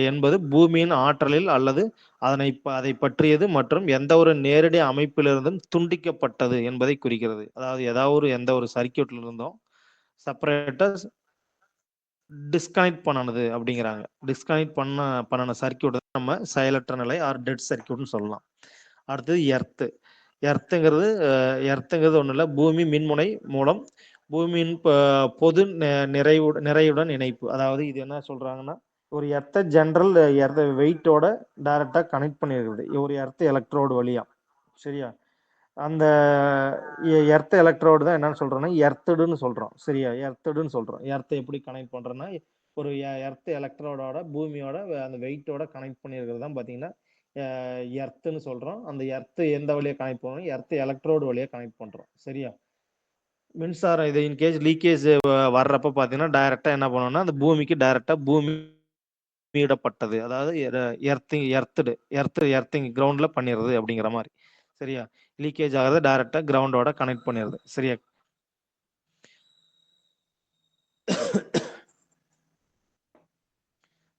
என்பது பூமியின் ஆற்றலில் அல்லது அதை பற்றியது மற்றும் எந்த ஒரு நேரடி அமைப்பிலிருந்தும் துண்டிக்கப்பட்டது என்பதை குறிக்கிறது. அதாவது எந்த ஒரு சர்க்யூட்ல இருந்தும் செப்பரேட்டா டிஸ்கனெக்ட் பண்ணனது அப்படிங்கிறாங்க. டிஸ்கனெக்ட் பண்ணன சர்க்யூட் நம்ம செயலற்ற நிலை ஆர் டெட் சர்க்யூட்னு சொல்லலாம். அடுத்தது எர்த்துங்கிறது ஒன்றும் இல்லை, பூமி மின்முனை மூலம் பூமியின் பொது நிறையுடன் இணைப்பு. அதாவது இது என்ன சொல்றாங்கன்னா ஒரு எர்த்த ஜெனரல் வெயிட்டோட டைரக்டா கனெக்ட் பண்ணிருக்குது ஒரு எர்த் எலக்ட்ரோடு வழியா. சரியா? அந்த எர்த் எலக்ட்ரோடு தான் என்னன்னு சொல்றோம்னா எர்த்துடுன்னு சொல்றோம். சரியா? எர்த்துடுன்னு சொல்றோம். எர்த்தை எப்படி கனெக்ட் பண்றோம்னா ஒரு எர்த் எலக்ட்ரோடோட பூமியோட அந்த வெயிட்டோட கனெக்ட் பண்ணிருக்கிறது தான் பாத்தீங்கன்னா எர்த்துன்னு சொல்றோம். அந்த எர்த் எந்த வழியா கனெக்ட் பண்ணணும், எர்த் எலக்ட்ரோடு வழியா கனெக்ட் பண்றோம். சரியா? மின்சாரம் இது இன்கேஸ் லீக்கேஜ் வர்றப்ப பாத்தீங்கன்னா டைரக்டா என்ன பண்ணணும்னா அந்த பூமிக்கு டைரக்டா பூமியிடப்பட்டது, அதாவது எர்த்திங் கிரவுண்ட்ல பண்ணிடுறது அப்படிங்கிற மாதிரி. சரியா? லீக்கேஜ் ஆகிறது டைரக்டா கிரவுண்டோட கனெக்ட் பண்ணிடுறது. சரியா?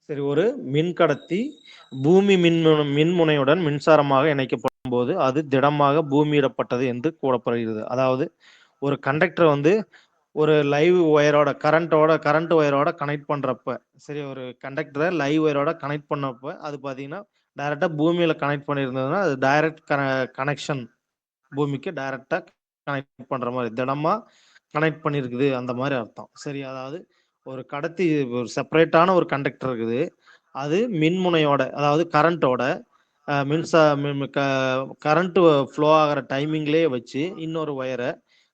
சரி, ஒரு மின்கடத்தி பூமி மின்முனையுடன் மின்சாரமாக இணைக்கப்படும் போது அது திடமாக பூமியிடப்பட்டது என்று கூறப்படுகிறது. அதாவது ஒரு கண்டக்டர் வந்து ஒரு லைவ் ஒயரோட கரண்ட் ஒயரோட கனெக்ட் பண்றப்ப, சரி, ஒரு கண்டக்டரை லைவ் ஒயரோட கனெக்ட் பண்ணப்ப அது பாத்தீங்கன்னா டைரக்டா பூமியில கனெக்ட் பண்ணியிருந்ததுன்னா அது டைரக்ட் கனெக்ஷன், பூமிக்கு டைரக்டா கனெக்ட் பண்ற மாதிரி திடமா கனெக்ட் பண்ணிருக்குது அந்த மாதிரி அர்த்தம். சரி, அதாவது ஒரு கடத்தி ஒரு செப்பரேட்டான ஒரு கண்டக்டர் இருக்குது, அது மின்முனையோட அதாவது கரண்டோட கரண்ட் ஃப்ளோ ஆகிற டைமிங்லேயே வச்சு இன்னொரு ஒயரை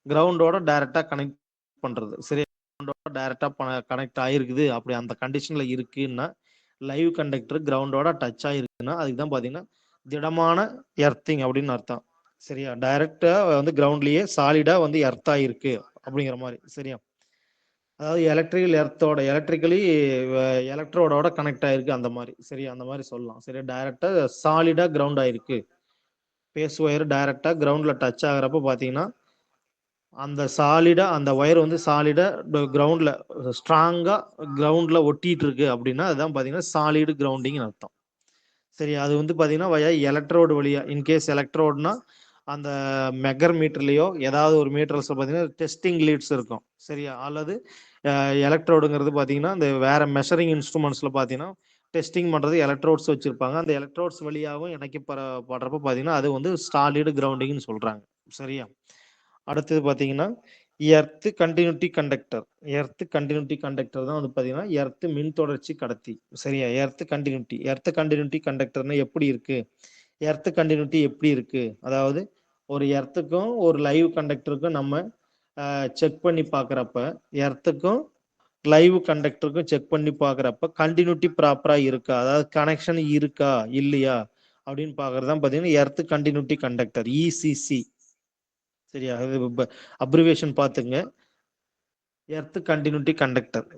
கிரவுண்டோட டைரக்டா கனெக்ட் பண்றது. சரி, கிரவுண்டோட டைரக்டா கனெக்ட் ஆயிருக்குது, அப்படி அந்த கண்டிஷன்ல இருக்குன்னா லைவ் கண்டக்டர் கிரவுண்டோட டச் ஆயிருக்குன்னா அதுக்கு தான் பாத்தீங்கன்னா திடமான எர்த்திங் அப்படின்னு அர்த்தம். சரியா, டைரக்டா வந்து கிரவுண்ட்லயே சாலிடா வந்து எர்த் ஆயிருக்கு அப்படிங்கிற மாதிரி. சரியா, அதாவது எலக்ட்ரிக்கலி எலக்ட்ரோடோட கனெக்ட் ஆயிருக்கு அந்த மாதிரி. சரி, அந்த மாதிரி சொல்லலாம். சரியா, டைரக்டா சாலிடா கிரவுண்ட் ஆயிருக்கு. பேஸ் ஒயர் டைரக்டா கிரவுண்ட்ல டச் ஆகுறப்ப பாத்தீங்கன்னா அந்த ஒயர் வந்து சாலிடா கிரவுண்ட்ல ஸ்ட்ராங்கா கிரவுண்ட்ல ஒட்டிட்டு இருக்கு அப்படின்னா அதுதான் பாத்தீங்கன்னா சாலிடு கிரவுண்டிங் அர்த்தம். சரி, அது வந்து பாத்தீங்கன்னா வயா எலக்ட்ரோடு வழியா, இன்கேஸ் எலக்ட்ரோடுனா அந்த மெகர் மீட்டர்லயோ ஏதாவது ஒரு மீட்டர்ஸ் பாத்தீங்கன்னா டெஸ்டிங் லீட்ஸ் இருக்கும். சரியா, அல்லது எலக்ட்ரோடுங்கிறது பாத்தீங்கன்னா இந்த வேற மெஷரிங் இன்ஸ்ட்ருமெண்ட்ஸ்ல பாத்தீங்கன்னா டெஸ்டிங் பண்றது எலக்ட்ரோட்ஸ் வச்சிருப்பாங்க. அந்த எலக்ட்ரோட்ஸ் வழியாகவும் இணைக்கப்படுறப்ப பாத்தீங்கன்னா அது வந்து சாலிடு கிரவுண்டிங்னு சொல்றாங்க. சரியா, அடுத்தது பாத்தீங்கன்னா எர்த் கண்டினியூட்டி கண்டக்டர். தான் வந்து பாத்தீங்கன்னா எர்த் மின் தொடர்ச்சி கடத்தி. சரியா, எர்த் கண்டினியூட்டி கண்டக்டர்னா எப்படி இருக்கு, எர்த் கண்டினியூட்டி எப்படி இருக்கு, அதாவது ஒரு எர்த்துக்கும் ஒரு லைவ் கண்டக்டருக்கும் நம்ம செக் பண்ணி பாக்குறப்ப எர்த்துக்கும் லைவ் கண்டக்டருக்கும் செக் பண்ணி பாக்குறப்ப கண்டினியூட்டி ப்ராப்பரா இருக்கா, அதாவது கனெக்ஷன் இருக்கா இல்லையா அப்படின்னு பாக்குறது தான் பாத்தீங்கன்னா எர்த் கண்டினியூட்டி கண்டக்டர், இசிசி. சரியா, அப்ரிவேஷன் பாத்துங்க, எர்த் கண்டினியூட்டி கண்டக்டர்.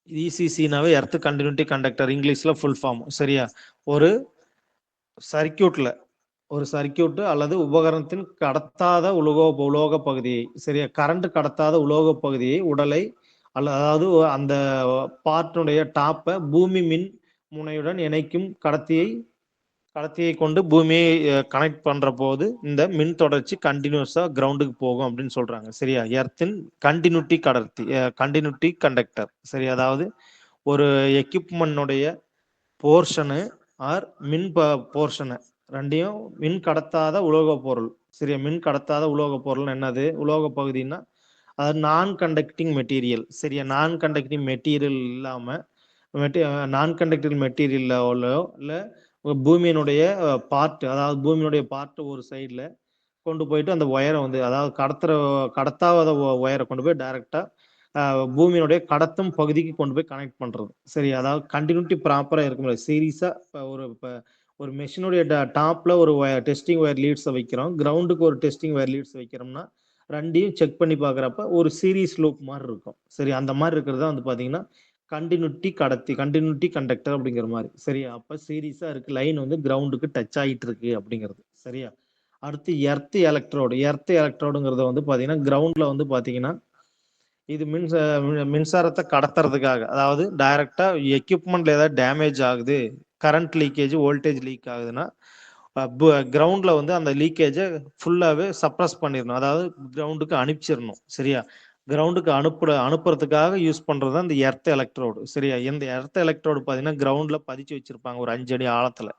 இசிசினாவே எர்த் கண்டினியூட்டி கண்டக்டர், இங்கிலீஷ்ல ஃபுல் ஃபார்ம். சரியா, ஒரு சர்க்கியூட்ல அல்லது உபகரணத்தின் கடத்தாத உலோக பகுதியை, சரியா, கரண்ட் கடத்தாத உலோக பகுதியை உடலை அதாவது அந்த பார்ட்டுடைய டாப்பை பூமி மின் முனையுடன் இணைக்கும் கடத்தியை கொண்டு பூமியை கனெக்ட் பண்ற போது இந்த மின் தொடர்ச்சி கண்டினியூஸா கிரவுண்டுக்கு போகும் அப்படின்னு சொல்றாங்க. சரியா, எர்த்தின் கண்டினியூட்டி கண்டக்டர். சரி, அதாவது ஒரு எக்யூப்மெண்ட்டுடைய போர்ஷனு ஆர் போர்ஷனு ரெண்டையும் மின் கடத்தாத உலோக பொருள். சரியா, மின் கடத்தாத உலோக பொருள் என்னது, உலோக பகுதின்னா அது நான் கண்டக்டிங் மெட்டீரியல். சரியா, நான் கண்டக்டிங் மெட்டீரியல் இல்லாம இல்ல பூமியினுடைய அதாவது பூமியினுடைய பார்ட் ஒரு சைட்ல கொண்டு போயிட்டு அந்த ஒயரை வந்து அதாவது கடத்தாத ஒயரை கொண்டு போய் டைரக்டா பூமியினுடைய கடத்தும் பகுதிக்கு கொண்டு போய் கனெக்ட் பண்றது. சரி, அதாவது கண்டினியூட்டி ப்ராப்பரா இருக்க முடியாது. சீரியஸா ஒரு மெஷினுடைய டாப்ல ஒரு டெஸ்டிங் ஒயர் லீட்ஸை வைக்கிறோம், கிரவுண்டுக்கு ஒரு டெஸ்டிங் ஒயர் லீட்ஸ் வைக்கிறோம்னா ரெண்டையும் செக் பண்ணி பாக்குறப்ப ஒரு சீரிஸ் லூப் மாதிரி இருக்கும். சரி, அந்த மாதிரி இருக்கிறதா வந்து பாத்தீங்கன்னா கண்டினியூட்டி கண்டக்டர் அப்படிங்கிற மாதிரி. சரியா, அப்ப சீரியஸா இருக்கு, லைன் வந்து கிரவுண்டுக்கு டச் ஆகிட்டு இருக்கு அப்படிங்கிறது. சரியா, அடுத்து எர்த் எலக்ட்ரோடுங்கிறத வந்து பாத்தீங்கன்னா கிரவுண்ட்ல வந்து பாத்தீங்கன்னா இது மின்சாரத்தை கடத்துறதுக்காக, அதாவது டைரக்டா எக்யூப்மெண்ட்ல ஏதாவது டேமேஜ் ஆகுது, கரண்ட் லீக்கேஜ் வோல்டேஜ் லீக் ஆகுதுன்னா கிரவுண்ட்ல வந்து அந்த லீக்கேஜை ஃபுல்லாவே சப்ரஸ் பண்ணிடணும், அதாவது கிரவுண்டுக்கு அனுப்பிச்சிடணும். சரியா, கிரவுண்டுக்கு அனுப்புறதுக்காக யூஸ் பண்றது இந்த எர்த் எலக்ட்ரோடு. சரியா, இந்த எர்த் எலக்ட்ரோடு பாத்தீங்கன்னா கிரவுண்ட்ல பதிச்சு வச்சிருப்பாங்க ஒரு 5 அடி ஆழத்துல.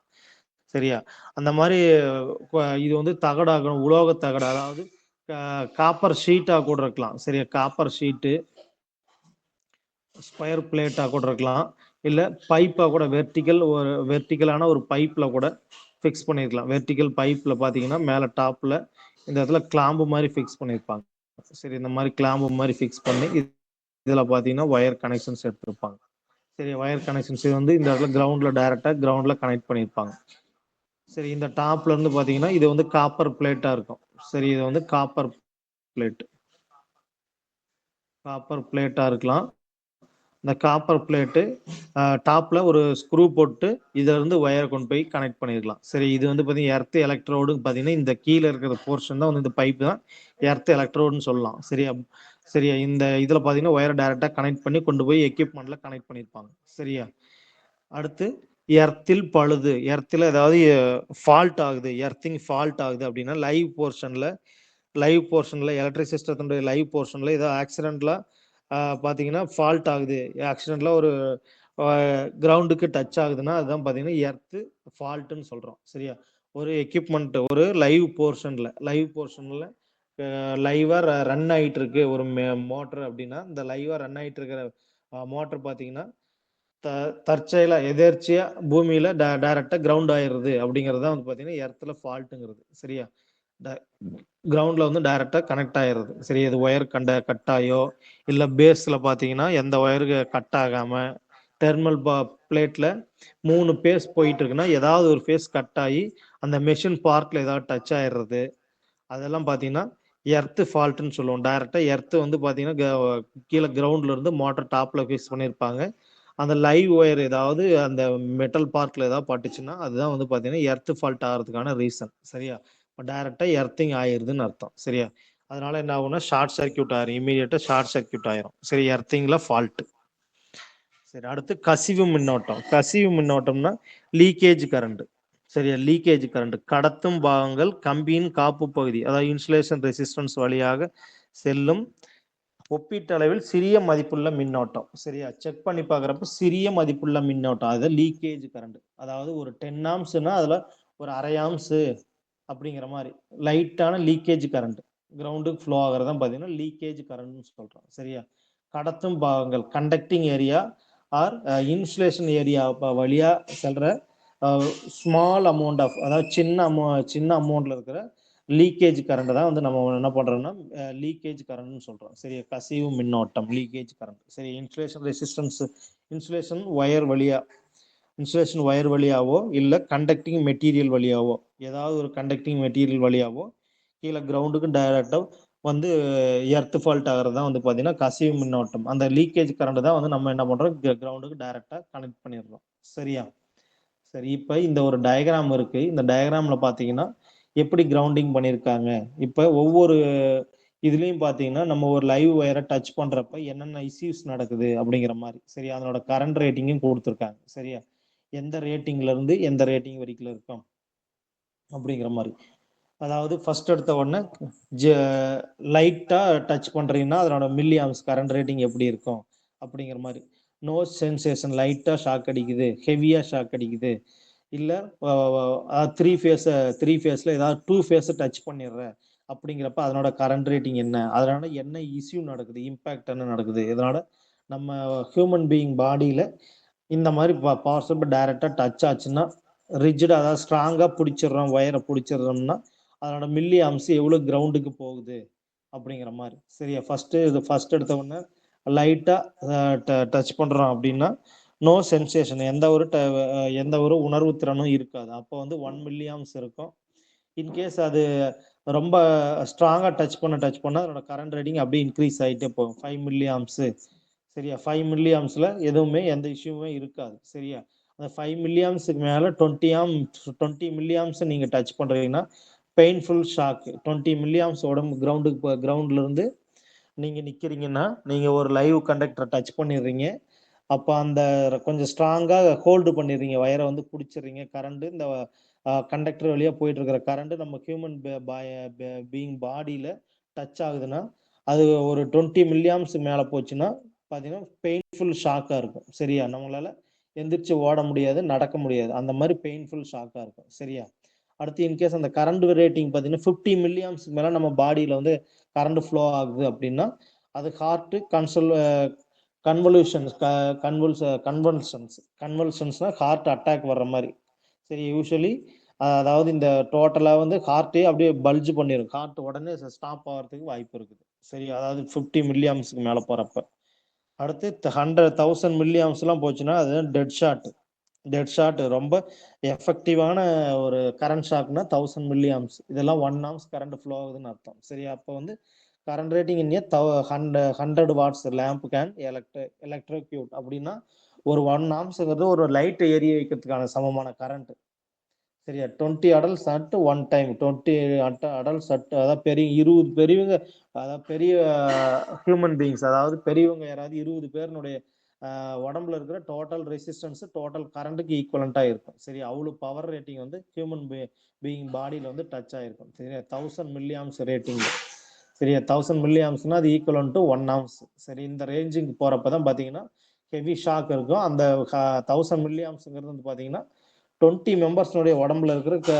சரியா, அந்த மாதிரி இது வந்து தகடாகணும், உலோக தகடு, அதாவது காப்பர் ஷீட்டா கூட இருக்கலாம். சரியா, காப்பர் ஷீட்டு, ஸ்கொயர் பிளேட்டா கூட இருக்கலாம், இல்ல பைப்பா கூட வெர்டிகலான ஒரு பைப்ல கூட ஃபிக்ஸ் பண்ணிருக்கலாம். வெர்டிகல் பைப்ல பாத்தீங்கன்னா மேல டாப்ல இந்த இடத்துல கிளாம்பு மாதிரி ஃபிக்ஸ் பண்ணிருப்பாங்க. சரி, இந்த மாதிரி கிளாம்பு மாதிரி ஃபிக்ஸ் பண்ணி இதுல பாத்தீங்கன்னா ஒயர் கனெக்ஷன்ஸ் எடுத்திருப்பாங்க. சரி, ஒயர் கனெக்ஷன்ஸ் வந்து இந்த இடத்துல கிரவுண்ட்ல கனெக்ட் பண்ணிருப்பாங்க. சரி, இந்த டாப்ல இருந்து பாத்தீங்கன்னா இது வந்து காப்பர் பிளேட்டா இருக்கும். சரி, இது வந்து காப்பர் பிளேட்டா இருக்கலாம். இந்த காப்பர் பிளேட்டு டாப்ல ஒரு ஸ்க்ரூ போட்டு இதுல இருந்து ஒயரை கொண்டு போய் கனெக்ட் பண்ணிருக்கலாம். சரி, இது வந்து பாத்தீங்கன்னா எர்த் எலக்ட்ரோடு பாத்தீங்கன்னா இந்த கீழே இருக்கிற போர்ஷன் தான் வந்து இந்த பைப் தான் எர்த் எலக்ட்ரோடுன்னு சொல்லலாம். சரியா, இந்த இதுல பாத்தீங்கன்னா ஒயரை டைரக்டா கனெக்ட் பண்ணி கொண்டு போய் எக்யூப்மெண்ட்ல கனெக்ட் பண்ணிருப்பாங்க. சரியா, அடுத்து எர்த்தில் ஏதாவது ஃபால்ட் ஆகுது, எர்த்திங் ஃபால்ட் ஆகுது அப்படின்னா லைவ் போர்ஷன்ல எலக்ட்ரிக் சிஸ்டத்தினுடைய லைவ் போர்ஷன்ல ஏதோ ஆக்சிடென்ட்ல பாத்தீங்கன்னா ஃபால்ட் ஆகுது, ஆக்சிடென்ட்ல ஒரு கிரவுண்டுக்கு டச் ஆகுதுன்னா அதுதான் பாத்தீங்கன்னா எர்த் ஃபால்ட்னு சொல்றோம். சரியா, ஒரு எக்யூப்மெண்ட் ஒரு லைவ் போர்ஷன்ல லைவா ரன் ஆயிட்டு இருக்கு ஒரு மோட்டர் அப்படின்னா இந்த லைவா ரன் ஆயிட்டு இருக்கிற மோட்டர் பாத்தீங்கன்னா தற்செயலா எதேர்ச்சியா பூமியில டைரக்டா கிரவுண்ட் ஆயிருது அப்படிங்கறது வந்து பாத்தீங்கன்னா எர்த்ல ஃபால்ட்டுங்கிறது. சரியா? கிரவுண்ட்ல வந்து டைரக்டா கனெக்ட் ஆயிருது. சரி, இது ஒயர் கட் ஆயோ இல்ல பேஸ்ல பாத்தீங்கன்னா எந்த ஒயருக்கு கட் ஆகாம டெர்மினல் பிளேட்ல 3 பேஸ் போயிட்டு இருக்குன்னா ஏதாவது ஒரு பேஸ் கட் ஆகி அந்த மெஷின் பார்ட்ல ஏதாவது டச் ஆயிடுறது, அதெல்லாம் பாத்தீங்கன்னா எர்த் ஃபால்ட்னு சொல்லுவோம். டைரக்டா எர்த் வந்து பாத்தீங்கன்னா கீழே கிரவுண்ட்ல இருந்து மோட்டார் டாப்ல ஃபிக்ஸ் பண்ணியிருப்பாங்க. அந்த லைவ் ஒயர் ஏதாவது அந்த மெட்டல் பார்ட்ல ஏதாவது பட்டுச்சுன்னா அதுதான் வந்து பாத்தீங்கன்னா எர்த் ஃபால்ட் ஆகிறதுக்கான ரீசன். சரியா? டைரக்டா எர்த்திங் ஆயிருதுன்னு அர்த்தம். சரியா? அதனால என்ன ஆகும்னா ஷார்ட் சர்க்யூட் ஆயிரும். இமீடியட்டா ஷார்ட் சர்க்யூட் ஆயிரும். சரி, எர்த்திங்ல ஃபால்ட். சரி, அடுத்து கசிவு மின்னோட்டம். கசிவு மின்னோட்டம்னா லீக்கேஜ் கரண்ட். சரியா? லீக்கேஜ் கரண்ட் கடத்தும் பாகங்கள் கம்பியின் காப்பு பகுதி அதாவது இன்சுலேஷன் ரெசிஸ்டன்ஸ் வழியாக செல்லும் ஒப்பீட்டளவில் சிறிய மதிப்புள்ள மின்னோட்டம். சரியா? செக் பண்ணி பார்க்குறப்ப சிறிய மதிப்புள்ள மின்னோட்டம், அது லீக்கேஜ் கரண்ட். அதாவது ஒரு 10 ஆம்ஸ்னா அதுல ஒரு அரை ஆம்ஸ் அப்படிங்கிற மாதிரி லைட்டான லீக்கேஜ் கரண்ட் கிரவுண்டுக்கு ஃப்ளோ ஆகிறது தான் பார்த்தீங்கன்னா லீக்கேஜ் கரண்ட்னு சொல்றோம். சரியா? கடத்தும் பாகங்கள் conducting area or insulation area வழியா செல்ற ஸ்மால் அமௌண்ட் ஆஃப் அதாவது சின்ன அமௌண்ட்ல இருக்கிற லீக்கேஜ் கரண்ட் தான் வந்து நம்ம என்ன பண்றோம்னா லீக்கேஜ் கரண்ட்னு சொல்றோம். சரி, கசிவு மின்னோட்டம் லீக்கேஜ் கரண்ட். சரி, இன்சுலேஷன் ரெசிஸ்டன்ஸ் இன்சுலேஷன் ஒயர் வழியா இன்சுலேஷன் ஒயர் வழியாவோ இல்ல கண்டக்டிங் மெட்டீரியல் வழியாவோ ஏதாவது ஒரு கண்டக்டிங் மெட்டீரியல் வழியாவோ கீழே கிரவுண்டுக்கு டைரக்டா வந்து எர்த் ஃபால்ட் ஆகிறது தான் வந்து பாத்தீங்கன்னா கசிவு மின்னோட்டம். அந்த லீக்கேஜ் கரண்ட் தான் வந்து நம்ம என்ன பண்றோம் கிரவுண்டுக்கு டைரக்டா கனெக்ட் பண்ணிடுறோம். சரியா? சரி, இப்ப இந்த ஒரு டயக்ராம் இருக்கு. இந்த டயக்ராம்ல பாத்தீங்கன்னா எப்படி கிரவுண்டிங் பண்ணியிருக்காங்க. இப்ப ஒவ்வொரு இதுலயும் பாத்தீங்கன்னா நம்ம ஒரு லைவ் ஒயரை டச் பண்றப்ப என்னென்ன இஷ்யூஸ் நடக்குது அப்படிங்கிற மாதிரி. சரி, அதனோட கரண்ட் ரேட்டிங்கும் கொடுத்துருக்காங்க. சரியா? எந்த ரேட்டிங்ல இருந்து எந்த ரேட்டிங் வரைக்கும் இருக்கும் அப்படிங்கிற மாதிரி. அதாவது ஃபர்ஸ்ட் எடுத்த உடனே லைட்டா டச் பண்றீங்கன்னா அதனோட மில்லி ஆம்ஸ் கரண்ட் ரேட்டிங் எப்படி இருக்கும் அப்படிங்கிற மாதிரி. நோ சென்சேஷன், லைட்டா ஷாக் அடிக்குது, ஹெவியா ஷாக் அடிக்குது, இல்ல த்ரீ ஃபேஸ்ல ஏதாவது 2 ஃபேஸ் டச் பண்ணிடுற அப்படிங்கிறப்ப அதனோட கரண்ட் ரேட்டிங் என்ன, அதனால என்ன இஷ்யூ நடக்குது, இம்பாக்ட் என்ன நடக்குது, இதனால நம்ம ஹியூமன் பீயிங் பாடியில இந்த மாதிரி பாசிபிள் டைரக்டா டச் ஆச்சுன்னா ரிஜிடா அதாவது ஸ்ட்ராங்கா பிடிச்சிடுறோம், ஒயரை பிடிச்சிடுறோம்னா அதனோட மில்லி ஆம்ஸ் எவ்வளவு கிரவுண்டுக்கு போகுது அப்படிங்கிற மாதிரி. சரியா? ஃபர்ஸ்ட் எடுத்த உடனே லைட்டா டச் பண்றோம் அப்படின்னா நோ சென்சேஷன், எந்த ஒரு உணர்வு திறனும் இருக்காது. அப்போ வந்து 1 மில்லி ஆம்ஸ் இருக்கும். இன்கேஸ் அது ரொம்ப ஸ்ட்ராங்கா டச் பண்ண அதோட கரண்ட் ரேட்டிங் அப்படியே இன்க்ரீஸ் ஆகிட்டே போகும். 5 மில்லி ஆம்ஸ். சரியா? 5 மில்லி ஆம்ஸ்ல எதுவுமே எந்த இஷ்யூமே இருக்காது. சரியா? அந்த 5 மில்லி ஆம்ஸுக்கு மேல 20 மில்லி ஆம்ஸ் நீங்க டச் பண்றீங்கன்னா பெயின்ஃபுல் ஷாக். 20 மில்லி ஆம்ஸ் உடம்பு கிரவுண்ட்ல இருந்து நீங்க நிக்கிறீங்கன்னா நீங்க ஒரு லைவ் கண்டக்டரை டச் பண்ணிடுறீங்க. அப்ப அந்த கொஞ்சம் ஸ்ட்ராங்கா ஹோல்டு பண்ணிடுறீங்க, வயரை வந்து பிடிச்சிடுறீங்க. கரண்ட் இந்த கண்டக்டர் வழியா போயிட்டு இருக்கிற கரண்ட் நம்ம ஹியூமன் பீயிங் பாடியில டச் ஆகுதுன்னா அது ஒரு 20 மில்லியாம்ஸ் மேல போச்சுன்னா பாத்தீங்கன்னா பெயின்ஃபுல் ஷாக்கா இருக்கும். சரியா? நம்மளால எந்திரிச்சு ஓட முடியாது, நடக்க முடியாது, அந்த மாதிரி பெயின்ஃபுல் ஷாக்கா இருக்கும். சரியா? அடுத்து இன்கேஸ் அந்த கரண்ட் ரேட்டிங் பாத்தீங்கன்னா 50 மில்லியாம்ஸ் மேல நம்ம பாடியில வந்து கரண்ட் ஃப்ளோ ஆகுது அப்படின்னா அது ஹார்ட் கன்வல்யூஷன்ஸ் கன்வல்ஷன்ஸ்னா ஹார்ட் அட்டாக் வர்ற மாதிரி. சரி, யூஸ்வலி அதாவது இந்த டோட்டலா வந்து ஹார்ட்டே அப்படியே பல்ஜ் பண்ணிடும், ஹார்ட் உடனே ஸ்டாப் ஆகிறதுக்கு வாய்ப்பு இருக்குது. சரி, அதாவது 50 மில்லி ஆம்ஸ்க்கு மேல போறப்ப. அடுத்து 100,000 மில்லி ஆம்ஸ் எல்லாம் போச்சுன்னா அது டெட் ஷாட் ரொம்ப எஃபெக்டிவான ஒரு கரண்ட் ஷாக்னா 1000 மில்லி ஆம்ஸ். இதெல்லாம் 1 ஆம்ஸ் கரண்ட் ஃப்ளோ ஆகுதுன்னு அர்த்தம். சரி, அப்போ வந்து current rating in 100 watts lamp can electrocute அப்படின்னா ஒரு 1 ஆம்ஸ்ங்கிறது ஒரு லைட் எரிய வைக்கிறதுக்கான சமமான கரண்ட். சரியா? 20 adults at one time, 20 adults at அதாவது பெரிய 20 பெரியவங்க, அதாவது பெரிய ஹியூமன் பீயிங்ஸ் அதாவது பெரியவங்க யாராவது 20 பேருனுடைய உடம்புல இருக்கிற டோட்டல் ரெசிஸ்டன்ஸ் டோட்டல் கரண்ட்டுக்கு ஈக்குவலண்டா இருக்கும். சரி, அவ்வளவு பவர் ரேட்டிங் வந்து ஹியூமன் பீயிங் பாடியில வந்து டச் ஆயிருக்கும். சரியா? 1000 மில்லி ஆம்ஸ் ரேட்டிங். சரியா? 1000 மில்லி ஆம்ஸ்னா அது ஈக்குவலன் டு 1 ஆம்ஸ். சரி, இந்த ரேஞ்சுக்கு போறப்பதான் பாத்தீங்கன்னா ஹெவி ஷாக் இருக்கும். அந்த 1000 மில்லி ஆம்ஸ்ங்கிறது வந்து பாத்தீங்கன்னா 20 மெம்பர்ஸ்னுடைய உடம்புல இருக்கிற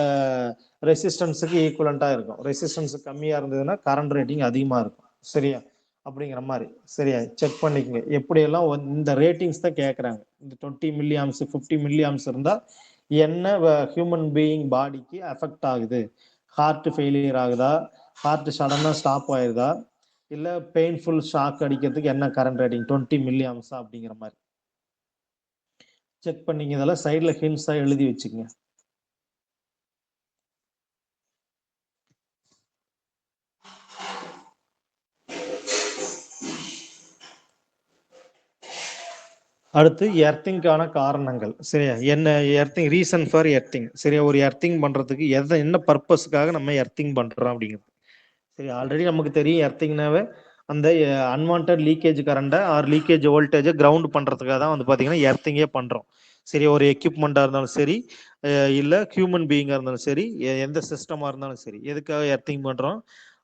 ரெசிஸ்டன்ஸுக்கு ஈக்குவலண்டா இருக்கும். ரெசிஸ்டன்ஸ் கம்மியா இருந்ததுன்னா கரண்ட் ரேட்டிங் அதிகமா இருக்கும். சரியா? அப்படிங்கிற மாதிரி. சரியா, செக் பண்ணிக்கங்க. எப்படியெல்லாம் இந்த ரேட்டிங்ஸ் தான் கேட்குறாங்க. இந்த 20 மில்லி ஆம்ஸ் 50 மில்லி ஆம்ஸ் இருந்தால் என்ன ஹியூமன் பீயிங் பாடிக்கு அஃபெக்ட் ஆகுது, ஹார்ட் ஃபெயிலியர் ஆகுதா, ஹார்ட் சடனாக ஸ்டாப் ஆயிருதா, இல்லை பெயின்ஃபுல் ஷாக் அடிக்கிறதுக்கு என்ன கரண்ட் ரேட்டிங் 20 மில்லி ஆம்ஸா அப்படிங்கிற மாதிரி செக் பண்ணிங்க. இதெல்லாம் சைடில் ஹிண்ட்ஸாக எழுதி வச்சுக்கோங்க. அடுத்து எர்த்திங்கான காரணங்கள். சரியா, என்ன எர்த்திங், ரீசன் ஃபார் எர்த்திங். சரியா, ஒரு எர்த்திங் பண்றதுக்கு என்ன பர்பஸ்க்காக நம்ம எர்த்திங் பண்றோம் அப்படிங்கிறது. சரி, ஆல்ரெடி நமக்கு தெரியும் எர்த்திங்னாவே அந்த அன்வான்ட் லீக்கேஜ் கரண்ட்டை ஆர் லீக்கேஜ் வோல்டேஜை கிரவுண்ட் பண்றதுக்காக தான் வந்து பாத்தீங்கன்னா எர்த்திங்கே பண்றோம். சரி, ஒரு எக்யூப்மெண்டா இருந்தாலும் சரி, இல்ல ஹியூமன் பீயிங்கா இருந்தாலும் சரி, எந்த சிஸ்டமா இருந்தாலும் சரி, எதுக்காக எர்த்திங் பண்றோம்?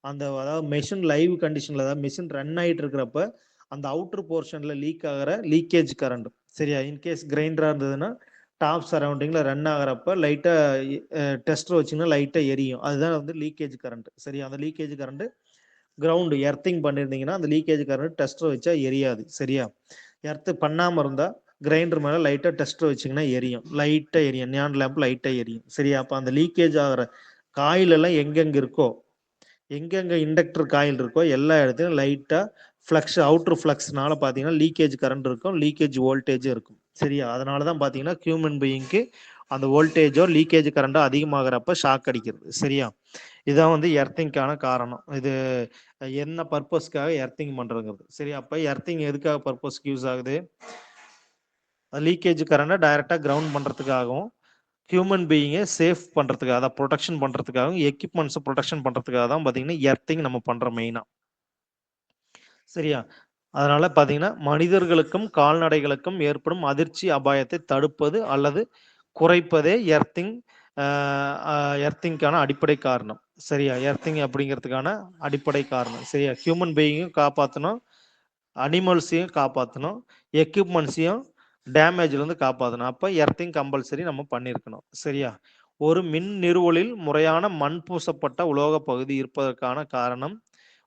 அந்த அதாவது மெஷின் லைவ் கண்டிஷன்ல, அதாவது மெஷின் ரன் ஆயிட்டு இருக்கிறப்ப அந்த அவுட்டர் போர்ஷன்ல லீக் ஆகிற லீக்கேஜ் கரண்ட். சரியா, இன்கேஸ் கிரைண்டரா இருந்ததுன்னா டாப் சரௌண்டிங்ல ரன் ஆகிறப்ப லைட்டா டெஸ்டர் வச்சிங்கன்னா லைட்டா எரியும். அதுதான் வந்து லீக்கேஜ் கரண்ட். சரியா, அந்த லீக்கேஜ் கரண்ட் கிரவுண்ட் எர்த்திங் பண்ணியிருந்தீங்கன்னா அந்த லீக்கேஜ் கரண்ட் டெஸ்டர் வச்சா எரியாது. சரியா, எர்த்து பண்ணாம இருந்தா கிரைண்டர் மேல லைட்டா டெஸ்டர் வச்சிங்கன்னா எரியும், லைட்டா எரியும், நியான் லேம்ப் லைட்டா எரியும். சரியா, அப்போ அந்த லீக்கேஜ் ஆகிற காயில் எல்லாம் எங்கெங்க இருக்கோ, எங்கெங்க இண்டக்டர் காயில் இருக்கோ எல்லா இடத்துலையும் லைட்டா ஃப்ளக்ஸ், அவுட்டர் ஃப்ளக்ஸ்னால பார்த்தீங்கன்னா லீக்கேஜ் கரண்ட் இருக்கும், லீக்கேஜ் வோல்டேஜ் இருக்கும். சரியா, அதனால தான் பார்த்தீங்கன்னா ஹியூமன் பீயிங்க்கு அந்த வோல்டேஜோ லீக்கேஜ் கரண்டோ அதிகமாகிறப்ப ஷாக் அடிக்கிறது. சரியா, இதான் வந்து எர்த்திங்கான காரணம். இது என்ன பர்பஸ்க்காக எர்த்திங் பண்றதுங்கிறது. சரி, அப்போ எர்த்திங் எதுக்காக பர்பஸ்க்கு யூஸ் ஆகுது? லீக்கேஜ் கரண்டை டைரக்டா கிரவுண்ட் பண்றதுக்காகவும், ஹியூமன் பீயிங்கை சேஃப் பண்றதுக்காக, அதை ப்ரொடெக்ஷன் பண்றதுக்காகவும், எக்யூப்மெண்ட்ஸை ப்ரொடெக்ஷன் பண்றதுக்காக தான் பார்த்தீங்கன்னா எர்த்திங் நம்ம பண்றோம் மெயினா. சரியா, அதனால பார்த்தீங்கன்னா மனிதர்களுக்கும் கால்நடைகளுக்கும் ஏற்படும் அதிர்ச்சி அபாயத்தை தடுப்பது அல்லது குறைப்பதே எர்த்திங், எர்த்திங்கான அடிப்படை காரணம். சரியா, எர்த்திங் அப்படிங்கிறதுக்கான அடிப்படை காரணம். சரியா, ஹியூமன் பீயிங்கும் காப்பாற்றணும், அனிமல்ஸையும் காப்பாற்றணும், எக்யூப்மெண்ட்ஸையும் டேமேஜ்லேருந்து காப்பாற்றணும். அப்போ எர்த்திங் கம்பல்சரி நம்ம பண்ணியிருக்கணும். சரியா, ஒரு மின் நிறுவலில் முறையான மண் பூசப்பட்ட உலோக பகுதி இருப்பதற்கான காரணம்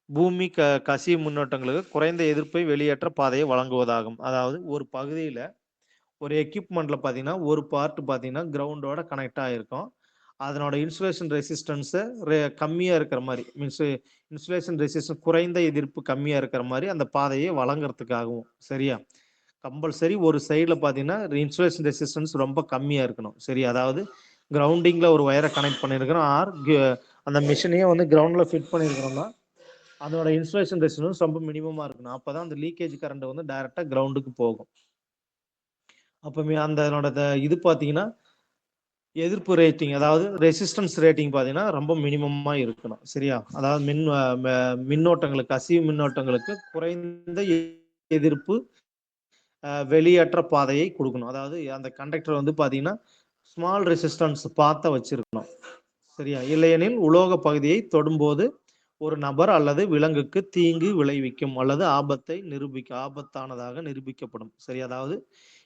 பூமி கசிவு மின்னோட்டங்களுக்கு குறைந்த எதிர்ப்பை வெளியேற்ற பாதையை வழங்குவதாகும். அதாவது ஒரு பகுதியில் ஒரு எக்யூப்மெண்ட்ல பார்த்தீங்கன்னா ஒரு பார்ட் பார்த்தீங்கன்னா கிரவுண்டோட கனெக்ட் ஆகிருக்கும். அதனோட இன்சுலேஷன் ரெசிஸ்டன்ஸை கம்மியாக இருக்கிற மாதிரி, மீன்ஸ் இன்சுலேஷன் ரெசிஸ்டன்ஸ் குறைந்த எதிர்ப்பு கம்மியாக இருக்கிற மாதிரி அந்த பாதையை வழங்குறதுக்காகவும். சரியா, கம்பல்சரி ஒரு சைடில் பார்த்தீங்கன்னா இன்சுலேஷன் ரெசிஸ்டன்ஸ் ரொம்ப கம்மியாக இருக்கணும். சரி, அதாவது கிரவுண்டிங்கில் ஒரு ஒயரை கனெக்ட் பண்ணியிருக்கிறோம், ஆர் அந்த மிஷினையே வந்து கிரவுண்டில் ஃபிட் பண்ணியிருக்கிறோம்னா அதோட இன்சுலேஷன் ரெசிஸ்டன்ஸ் ரொம்ப மினிமமாக இருக்கணும். அப்போ தான் அந்த லீக்கேஜ் கரண்ட் வந்து டைரெக்டாக கிரவுண்டுக்கு போகும். அப்போ அந்த இது பார்த்தீங்கன்னா எதிர்ப்பு ரேட்டிங், அதாவது ரெசிஸ்டன்ஸ் ரேட்டிங் பார்த்தீங்கன்னா ரொம்ப மினிமமாக இருக்கணும். சரியா, அதாவது மின்னோட்டங்களுக்கு, கசிவு மின்னோட்டங்களுக்கு குறைந்த எதிர்ப்பு வெளியேற்ற பாதையை கொடுக்கணும். அதாவது அந்த கண்டக்டர் வந்து பார்த்தீங்கன்னா ஸ்மால் ரெசிஸ்டன்ஸ் பார்த்த வச்சிருக்கணும். சரியா, இல்லையெனில் உலோக பகுதியை தொடும்போது ஒரு நபர் அல்லது விலங்குக்கு தீங்கு விளைவிக்கும் அல்லது ஆபத்தானதாக நிரூபிக்கப்படும். சரி, அதாவது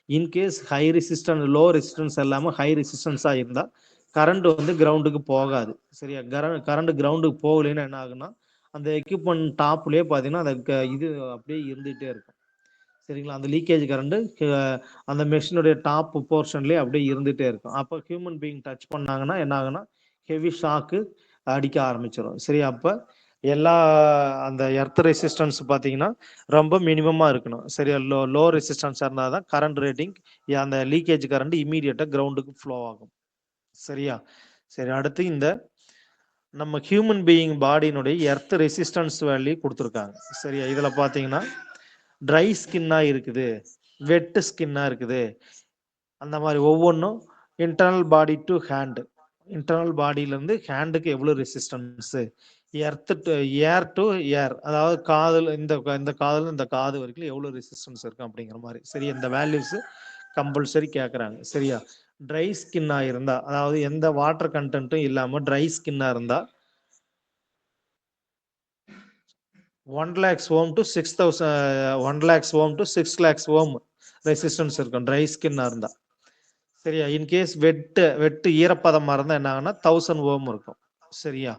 in case high resistance, low resistance இல்லாமல் ஹை ரெசிஸ்டன்ஸாக இருந்தால் கரண்ட் வந்து கிரவுண்டுக்கு போகாது. சரியா, கரண்ட் கிரவுண்டுக்கு போகலைன்னா என்ன ஆகுன்னா அந்த எக்யூப்மெண்ட் டாப்லேயே பார்த்தீங்கன்னா அந்த இது அப்படியே இருந்துகிட்டே இருக்கும். சரிங்களா, அந்த லீக்கேஜ் கரண்ட் அந்த மெஷினுடைய டாப் போர்ஷன்லேயே அப்படியே இருந்துகிட்டே இருக்கும். அப்போ ஹியூமன் பீயிங் டச் பண்ணாங்கன்னா என்ன ஆகுன்னா ஹெவி ஷாக்கு அடிக்க ஆரம்பிச்சிடும். சரி, அப்போ எல்லா அந்த எர்த் ரெசிஸ்டன்ஸ் பார்த்தீங்கன்னா ரொம்ப மினிமமாக இருக்கணும். சரியா, லோ ரெசிஸ்டன்ஸாக இருந்தால் தான் கரண்ட் ரேட்டிங், அந்த லீக்கேஜ் கரண்ட் இமீடியட்டாக கிரவுண்டுக்கு ஃப்ளோ ஆகும். சரியா, சரி, அடுத்து இந்த நம்ம ஹியூமன் பீயிங் பாடியினுடைய எர்த் ரெசிஸ்டன்ஸ் வேல்யூ கொடுத்துருக்காங்க. சரியா, இதில் பார்த்தீங்கன்னா ட்ரை ஸ்கின்னாக இருக்குது, வெட்டு ஸ்கின்னாக இருக்குது, அந்த மாதிரி ஒவ்வொன்றும் internal body to hand, internal பாடியிலேருந்து ஹேண்டுக்கு எவ்வளோ resistance, earth to ear to ear, அதாவது காதில் இந்த காதில் இந்த காது வரைக்கும் எவ்வளோ ரெசிஸ்டன்ஸ் இருக்கும் அப்படிங்கிற மாதிரி. சரி, இந்த வேல்யூஸ் கம்பல்சரி கேட்குறாங்க. சரியா, ட்ரை ஸ்கின்னாக இருந்தால், அதாவது எந்த வாட்டர் கண்டென்ட்டும் இல்லாமல் ட்ரை ஸ்கின்னாக இருந்தால் 1 lakhs ohm to 6,000, 1 lakhs ohm to 6 lakhs ohm resistance இருக்கும் ட்ரை ஸ்கின்னாக இருந்தால். சரியா, இன்கேஸ் வெட்டு ஈரப்பதமாக இருந்தால் என்ன ஆகுனா 1000 ஓம் இருக்கும். சரியா,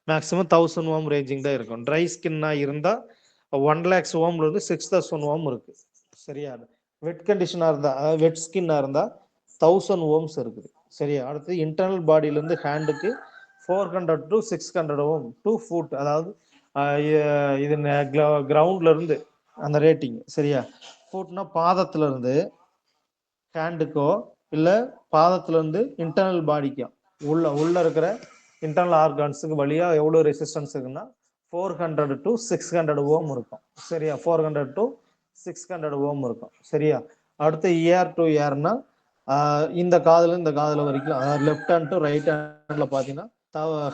மேக்ஸிமம் 1000 ஓம் ரேஞ்சிங் தான் இருக்கும். ட்ரை ஸ்கின்னாக இருந்தால் 1 lakhs ஓம்ல இருந்து 6000 ஓம் இருக்கு. சரியா? வெட் கண்டிஷனா இருந்தா, வெட் ஸ்கின்னா இருந்தா 1000 ஓம்ஸ் இருக்குது. சரியா? அடுத்து இன்டர்னல் பாடியில இருந்து ஹேண்டுக்கு 400 to 600 ஓம் 2 ஃபுட், அதாவது இது கிரவுண்ட்ல இருந்து அந்த ரேட்டிங். சரியா? ஃபுட்னா பாதத்துல இருந்து ஹேண்டுக்கோ இல்ல பாதத்துல இருந்து இன்டர்னல் பாடிக்கோ உள்ள இருக்கிற இன்டர்னல் ஆர்கான்ஸுக்கு வழியா எவ்வளவு ரெசிஸ்டன்ஸ் இருக்குன்னா 400 to 600 ஓம் இருக்கும். சரியா? 400 to 600 ஓம் இருக்கும். சரியா? அடுத்து இயர் டு இயர்னா இந்த காதுல இந்த காதுல வரைக்கும், அதாவது லெஃப்ட் ஹேண்ட் டு ரைட் ஹேண்ட்ல பாத்தீங்கன்னா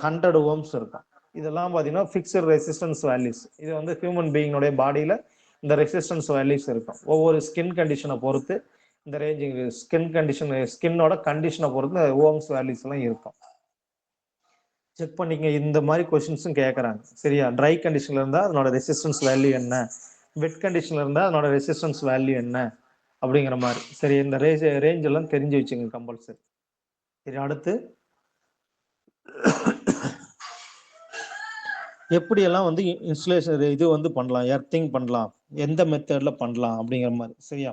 100 ஓம்ஸ் இருக்கும். இதெல்லாம் பாத்தீங்கன்னா ஃபிக்ஸட் ரெசிஸ்டன்ஸ் வேல்யூஸ். இது வந்து ஹியூமன் பீயிங்கோட பாடியில இந்த ரெசிஸ்டன்ஸ் வேல்யூஸ் இருக்கும். ஒவ்வொரு ஸ்கின் கண்டிஷனை பொறுத்து இந்த ரேஞ்சிங் ஸ்கின்னோட கண்டிஷனை பொறுத்து ஓம்ஸ் வேல்யூஸ் எல்லாம் இருக்கும். செக் பண்ணிக்க. இந்த மாதிரி கொஸ்டின்ஸும் கேட்கறாங்க. சரியா? ட்ரை கண்டிஷன்ல இருந்தா அதனோட ரெசிஸ்டன்ஸ் வேல்யூ என்ன, வெட் கண்டிஷன்ல இருந்தா அதனோட ரெசிஸ்டன்ஸ் வேல்யூ என்ன அப்படிங்கிற மாதிரி. சரி, இந்த ரேஞ்ச் எல்லாம் தெரிஞ்சு வச்சுங்க கம்பல்சரி. சரி, அடுத்து எப்படியெல்லாம் வந்து இன்சுலேஷன் இது வந்து பண்ணலாம், எர்த்திங் பண்ணலாம், எந்த மெத்தட்ல பண்ணலாம் அப்படிங்கிற மாதிரி. சரியா?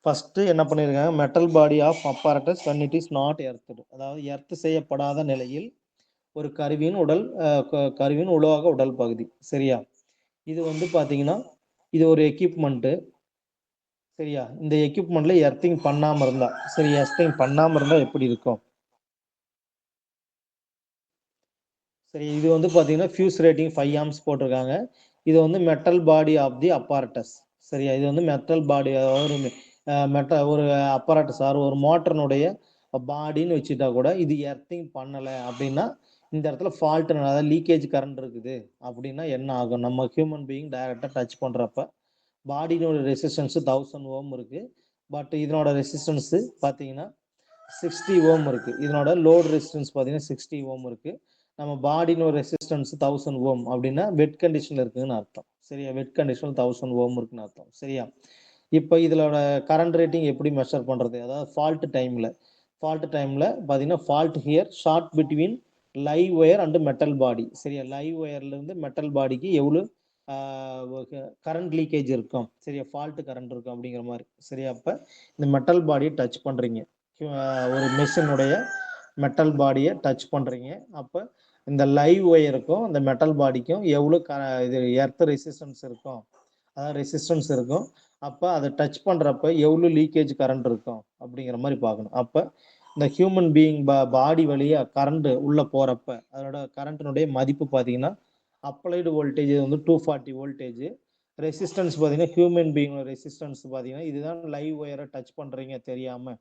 ஃபர்ஸ்ட் என்ன பண்ணிருக்காங்க, metal body of apparatus when it is not earthed, அதாவது எர்த் செய்யப்படாத நிலையில் ஒரு கருவியின் உலோக உடல் பகுதி. சரியா? இது வந்து பாத்தீங்கன்னா இது ஒரு எக்யூப்மெண்ட். சரியா? இந்த எக்யூப்மெண்ட்ல எர்த்திங் பண்ணாம இருந்தா, சரி, எர்த்திங் பண்ணாம இருந்தா எப்படி இருக்கும்? சரி, இது வந்து பாத்தீங்கன்னா ஃபியூஸ் ரேட்டிங் 5 ஆம்ஸ் போட்டிருக்காங்க. இது வந்து metal body of the apparatus. சரியா? இது வந்து மெட்டல் பாடி, ஒரு apparatus ஒரு மோட்டர்னுடைய பாடின்னு வச்சுட்டா கூட இது எர்த்திங் பண்ணல அப்படின்னா இந்த இடத்துல ஃபால்ட், அதாவது லீக்கேஜ் கரண்ட் இருக்குது அப்படின்னா என்ன ஆகும்? நம்ம ஹியூமன் பீயிங் டைரக்டா டச் பண்றப்ப பாடியோட ரெசிஸ்டன்ஸ் 1000 ஓம் இருக்கு. பட் இதனோட ரெசிஸ்டன்ஸ் பாத்தீங்கன்னா 60 ஓம் இருக்கு. இதனோட லோட் ரெசிஸ்டன்ஸ் பாத்தீங்கன்னா 60 ஓம் இருக்கு. நம்ம பாடியோட ரெசிஸ்டன்ஸ் 1000 ஓம் அப்படின்னா வெட் கண்டிஷன்ல இருக்குன்னு அர்த்தம். சரியா? வெட் கண்டிஷன் 1000 ஓம் இருக்குன்னு அர்த்தம். சரியா? இப்போ இதோட கரண்ட் ரேட்டிங் எப்படி மெஷர் பண்றது? அதாவது ஃபால்ட் டைம்ல பாத்தீங்கன்னா fault here short between live wire and metal body. சரியா? லைவ் ஒயர்ல இருந்து மெட்டல் பாடிக்கு எவ்வளவு கரண்ட் லீக்கேஜ் இருக்கும், சரியா, ஃபால்ட் கரண்ட் இருக்கும் அப்படிங்கிற மாதிரி. சரியா? அப்ப இந்த மெட்டல் பாடியை டச் பண்றீங்க, ஒரு மெஷினுடைய மெட்டல் பாடியை டச் பண்றீங்க. அப்ப இந்த லைவ் ஒயருக்கும் இந்த மெட்டல் பாடிக்கும் எவ்வளவு இது எர்த் ரெசிஸ்டன்ஸ் இருக்கும், அதாவது ரெசிஸ்டன்ஸ் இருக்கும். அப்ப அதை டச் பண்றப்ப எவ்வளவு லீக்கேஜ் கரண்ட் இருக்கும் அப்படிங்கிற மாதிரி பார்க்கணும். அப்ப இந்த ஹியூமன் பீயிங் பாடி வழியா கரண்ட் உள்ள போறப்ப அதோட கரண்ட்டினுடைய மதிப்பு பாத்தீங்கன்னா அப்ளைடு வோல்டேஜ் வந்து 240 வோல்டேஜ். ரெசிஸ்டன்ஸ் பாத்தீங்கன்னா ஹியூமன் பீயிங் ரெசிஸ்டன்ஸ் பாத்தீங்கன்னா இதுதான் லைவ் ஒயரை டச் பண்றீங்க தெரியாம,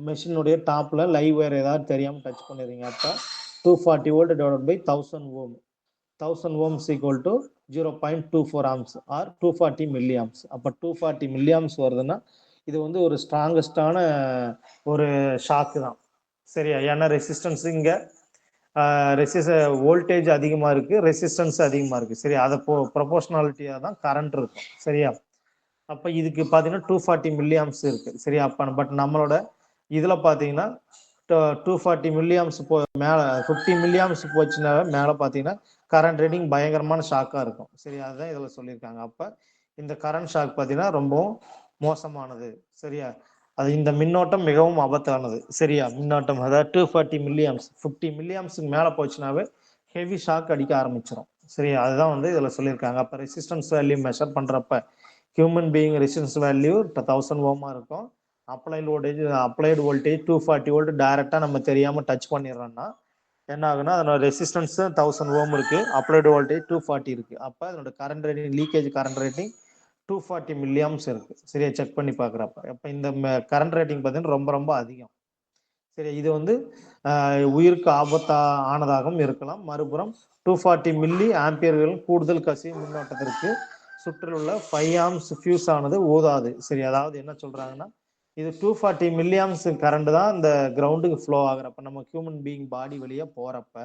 மெஷினுடைய டாப்ல லைவ் ஒயர் ஏதாவது தெரியாம டச் பண்ணிடுறீங்க. அப்ப 240 volt divided by 1000 ohm, 1000 ohms equal to 0.24 amps or 240 milliamps. அப்ப 240 milliamps வருதுன்னா இது வந்து ஒரு ஸ்ட்ராங்கஸ்டான ஒரு ஷாக்கு தான். சரியா? ஏன்னா ரெசிஸ்டன்ஸ் இங்க வோல்டேஜ் அதிகமா இருக்கு, ரெசிஸ்டன்ஸ் அதிகமா இருக்கு. சரி, அதை ப்ரொபோர்ஷனாலிட்டியா தான் கரண்ட் இருக்கும். சரியா? அப்ப இதுக்கு பாத்தீங்கன்னா 240 மில்லியாம்ஸ் இருக்கு. சரியா? அப்ப பட் நம்மளோட இதுல பாத்தீங்கன்னா 240 மில்லியாம்ஸ் மேல 50 மில்லியாம்ஸ் போச்சுன்னா மேல பாத்தீங்கன்னா கரண்ட் ரேட்டிங் பயங்கரமான ஷாக்கா இருக்கும். சரி, அதுதான் இதுல சொல்லியிருக்காங்க. அப்ப இந்த கரண்ட் ஷாக் பாத்தீங்கன்னா ரொம்பவும் மோசமானது. சரியா? அது இந்த மின்னோட்டம் மிகவும் ஆபத்தானது. சரியா? மின்னோட்டம் அதாவது 240 மில்லியாம்ஸ் 50 மில்லியாம்ஸுக்கு மேல போச்சுனாவே ஹெவி ஷாக் அடிக்க ஆரம்பிச்சிடும். சரியா? அதுதான் வந்து இதுல சொல்லியிருக்காங்க. அப்ப ரெசிஸ்டன்ஸ் வேல்யூ மெஷர் பண்றப்ப ஹியூமன் பீயிங் ரெசிஸ்டன்ஸ் வேல்யூ 1000 ஓமா இருக்கும். அப்ளைடு வோல்டேஜ் 240 வோல்ட் டைரக்டா நம்ம தெரியாம டச் பண்ணிடுறோம்னா என்ன ஆகுனா அதனோட ரெசிஸ்டன்ஸ் 1000 ஓம் இருக்கு, அப்ளைடு வோல்டேஜ் 240 இருக்கு. அப்ப அதனோட current rating, leakage current rating 240 milliamps இருக்கு. சரியா? செக் பண்ணி பாக்குறப்ப அப்ப இந்த கரண்ட் ரேட்டிங் பார்த்தீங்கன்னா ரொம்ப ரொம்ப அதிகம். சரி, இது வந்து உயிருக்கு ஆனதாகவும் இருக்கலாம். மறுபுறம் 240 மில்லி ஆம்பியர்கள் கூடுதல் கசிவு மின்னோட்டத்திற்கு சுற்றிலுள்ள 5 ஆம்ஸ் ஃபியூஸ் ஆனது ஊதாது. சரி, அதாவது என்ன சொல்றாங்கன்னா இது 240 மில்லியாம்ஸ் கரண்ட் தான் இந்த கிரவுண்டுக்கு ஃப்ளோ ஆகுறப்ப நம்ம ஹியூமன் பீயிங் பாடி வழியா போறப்ப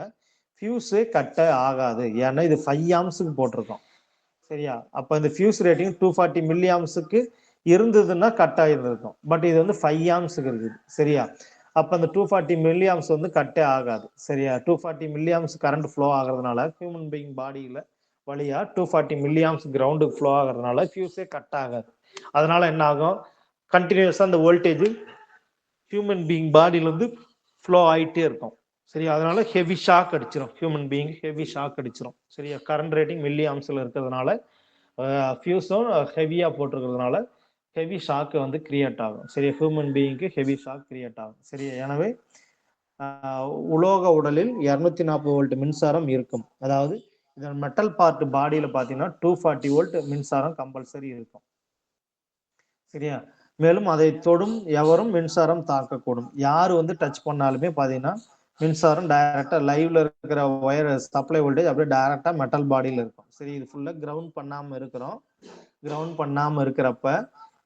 ஃபியூஸே கட் ஆகாது. ஏன்னா இது 5 ஆம்ஸுக்கு போட்டிருக்கோம். சரியா? அப்ப இந்த ஃபியூஸ் ரேட்டிங் 240 மில்லி ஆம்ஸுக்கு இருந்ததுன்னா கட் ஆகிருக்கும். பட் இது வந்து 5 ஆம்ஸுக்கு இருக்குது. சரியா? அப்ப அந்த 240 மில்லி ஆம்ஸ் வந்து கட்டே ஆகாது. சரியா? 240 மில்லி ஆம்ஸ் கரண்ட் ஃப்ளோ ஆகுறதுனால ஹியூமன் பீயிங் பாடியில வழியா 240 மில்லி ஆம்ஸ் கிரவுண்டுக்கு ஃப்ளோ ஆகிறதுனால ஃபியூஸே கட் ஆகாது. அதனால என்ன ஆகும், கண்டினியூஸா அந்த வோல்டேஜ் ஹியூமன் பீயிங் பாடியிலேருந்து ஃப்ளோ ஆகிட்டே இருக்கும். சரியா, அதனால ஹெவி ஷாக் அடிச்சிடும். ஹியூமன் பீயிங் ஹெவி ஷாக் அடிச்சிடும். சரியா, கரண்ட் ரேட்டிங் மில்லி ஆம்ஸில் இருக்கிறதுனால ஃபியூஸும் ஹெவியாக போட்டிருக்கிறதுனால ஹெவி ஷாக்கு வந்து கிரியேட் ஆகும். சரியா, ஹியூமன் பீயிங்க்கு ஹெவி ஷாக் கிரியேட் ஆகும். சரியா, எனவே உலோக உடலில் 240 வோல்ட் மின்சாரம் இருக்கும். அதாவது இந்த மெட்டல் பார்ட் பாடியில் பார்த்தீங்கன்னா 240 வோல்ட் மின்சாரம் கம்பல்சரி இருக்கும். சரியா, மேலும் அதை தொடும் எவரும் மின்சாரம் தாக்கக்கூடும். யார் வந்து டச் பண்ணாலுமே பார்த்தீங்கன்னா மின்சாரம் டைரக்டா லைவ்ல இருக்கிற ஒயர் சப்ளை வோல்டேஜ் அப்படியே டைரக்டா மெட்டல் பாடியில் இருக்கும். சரி, இது ஃபுல்லா கிரவுண்ட் பண்ணாம இருக்கிறோம். கிரவுண்ட் பண்ணாம இருக்கிறப்ப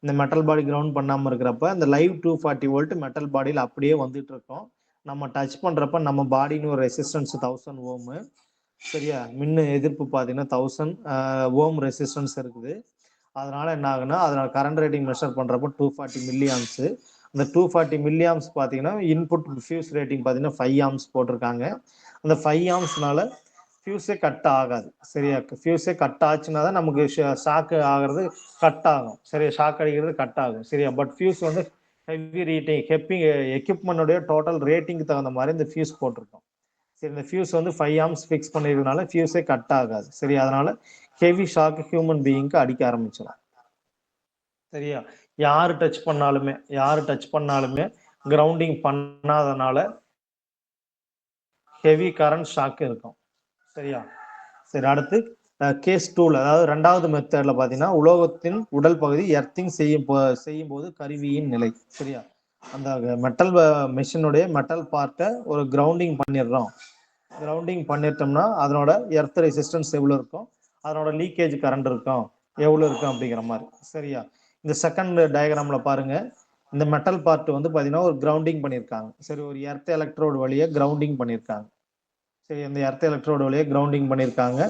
இந்த மெட்டல் பாடி கிரவுண்ட் பண்ணாம இருக்கிறப்ப இந்த லைவ் 240 வோல்ட் மெட்டல் பாடியில் அப்படியே வந்துட்டு இருக்கோம். நம்ம டச் பண்றப்ப நம்ம பாடின்னு ஒரு ரெசிஸ்டன்ஸ் 1000 ஓம். சரியா, மின் எதிர்ப்பு பார்த்தீங்கன்னா 1000 ஓம் ரெசிஸ்டன்ஸ் இருக்குது. அதனால என்ன ஆகுனா, அதனால கரண்ட் ரேட்டிங் மெஷர் பண்றப்போ 240 மில்லி ஆம்ஸ். அந்த 240 மில்லி ஆம்ஸ் பார்த்தீங்கன்னா இன்புட் ஃபியூஸ் ரேட்டிங் பார்த்தீங்கன்னா 5 ஆம்ஸ் போட்டிருக்காங்க. அந்த 5 ஆம்ஸ்னால ஃபியூஸே கட் ஆகாது. சரியா, ஃபியூஸே கட் ஆச்சுன்னா தான் நமக்கு ஷாக் ஆகிறது கட் ஆகும். சரியா, ஷாக் அடிக்கிறது கட் ஆகும். சரியா, பட் ஃபியூஸ் வந்து ஹெவி ரேட்டிங் எக்யூப்மெண்டோடைய டோட்டல் ரேட்டிங்க்கு தகுந்த மாதிரி இந்த ஃபியூஸ் போட்டிருக்கோம். சரி, இந்த ஃபியூஸ் வந்து 5 ஆம்ஸ் ஃபிக்ஸ் பண்ணிருக்கனால ஃபியூஸே கட் ஆகாது. சரி, அதனால ஹெவி ஷாக் ஹியூமன் பீயிங்க்கு அடிக்க ஆரம்பிச்சிடும். சரியா, யாரு டச் பண்ணாலுமே கிரவுண்டிங் பண்ணாதனால ஹெவி கரண்ட் ஷாக் இருக்கும். சரியா, சரி, அடுத்து கேஸ் 2ல அதாவது 2வது மெத்தட்ல பார்த்தீங்கன்னா உலோகத்தின் உடல் பகுதி எர்த்திங் செய்யும் போது கருவியின் நிலை. சரியா, அந்த மெட்டல் மெஷினுடைய மெட்டல் பார்ட்டை ஒரு கிரவுண்டிங் பண்ணிடுறோம். கிரவுண்டிங் பண்ணிட்டோம்னா அதனோட எர்த் ரெசிஸ்டன்ஸ் எவ்வளோ இருக்கும், அதனோட லீக்கேஜ் கரண்ட் இருக்கும் எவ்வளோ இருக்கும் அப்படிங்கிற மாதிரி. சரியா, இந்த செகண்ட் டயக்ராம்ல பாருங்க, இந்த மெட்டல் பார்ட் வந்து பார்த்தீங்கன்னா ஒரு கிரவுண்டிங் பண்ணியிருக்காங்க. சரி, ஒரு எர்த் எலக்ட்ரோடு வழியாக கிரவுண்டிங் பண்ணியிருக்காங்க. சரி, இந்த எர்த் எலக்ட்ரோடு வழியாக கிரவுண்டிங் பண்ணியிருக்காங்க.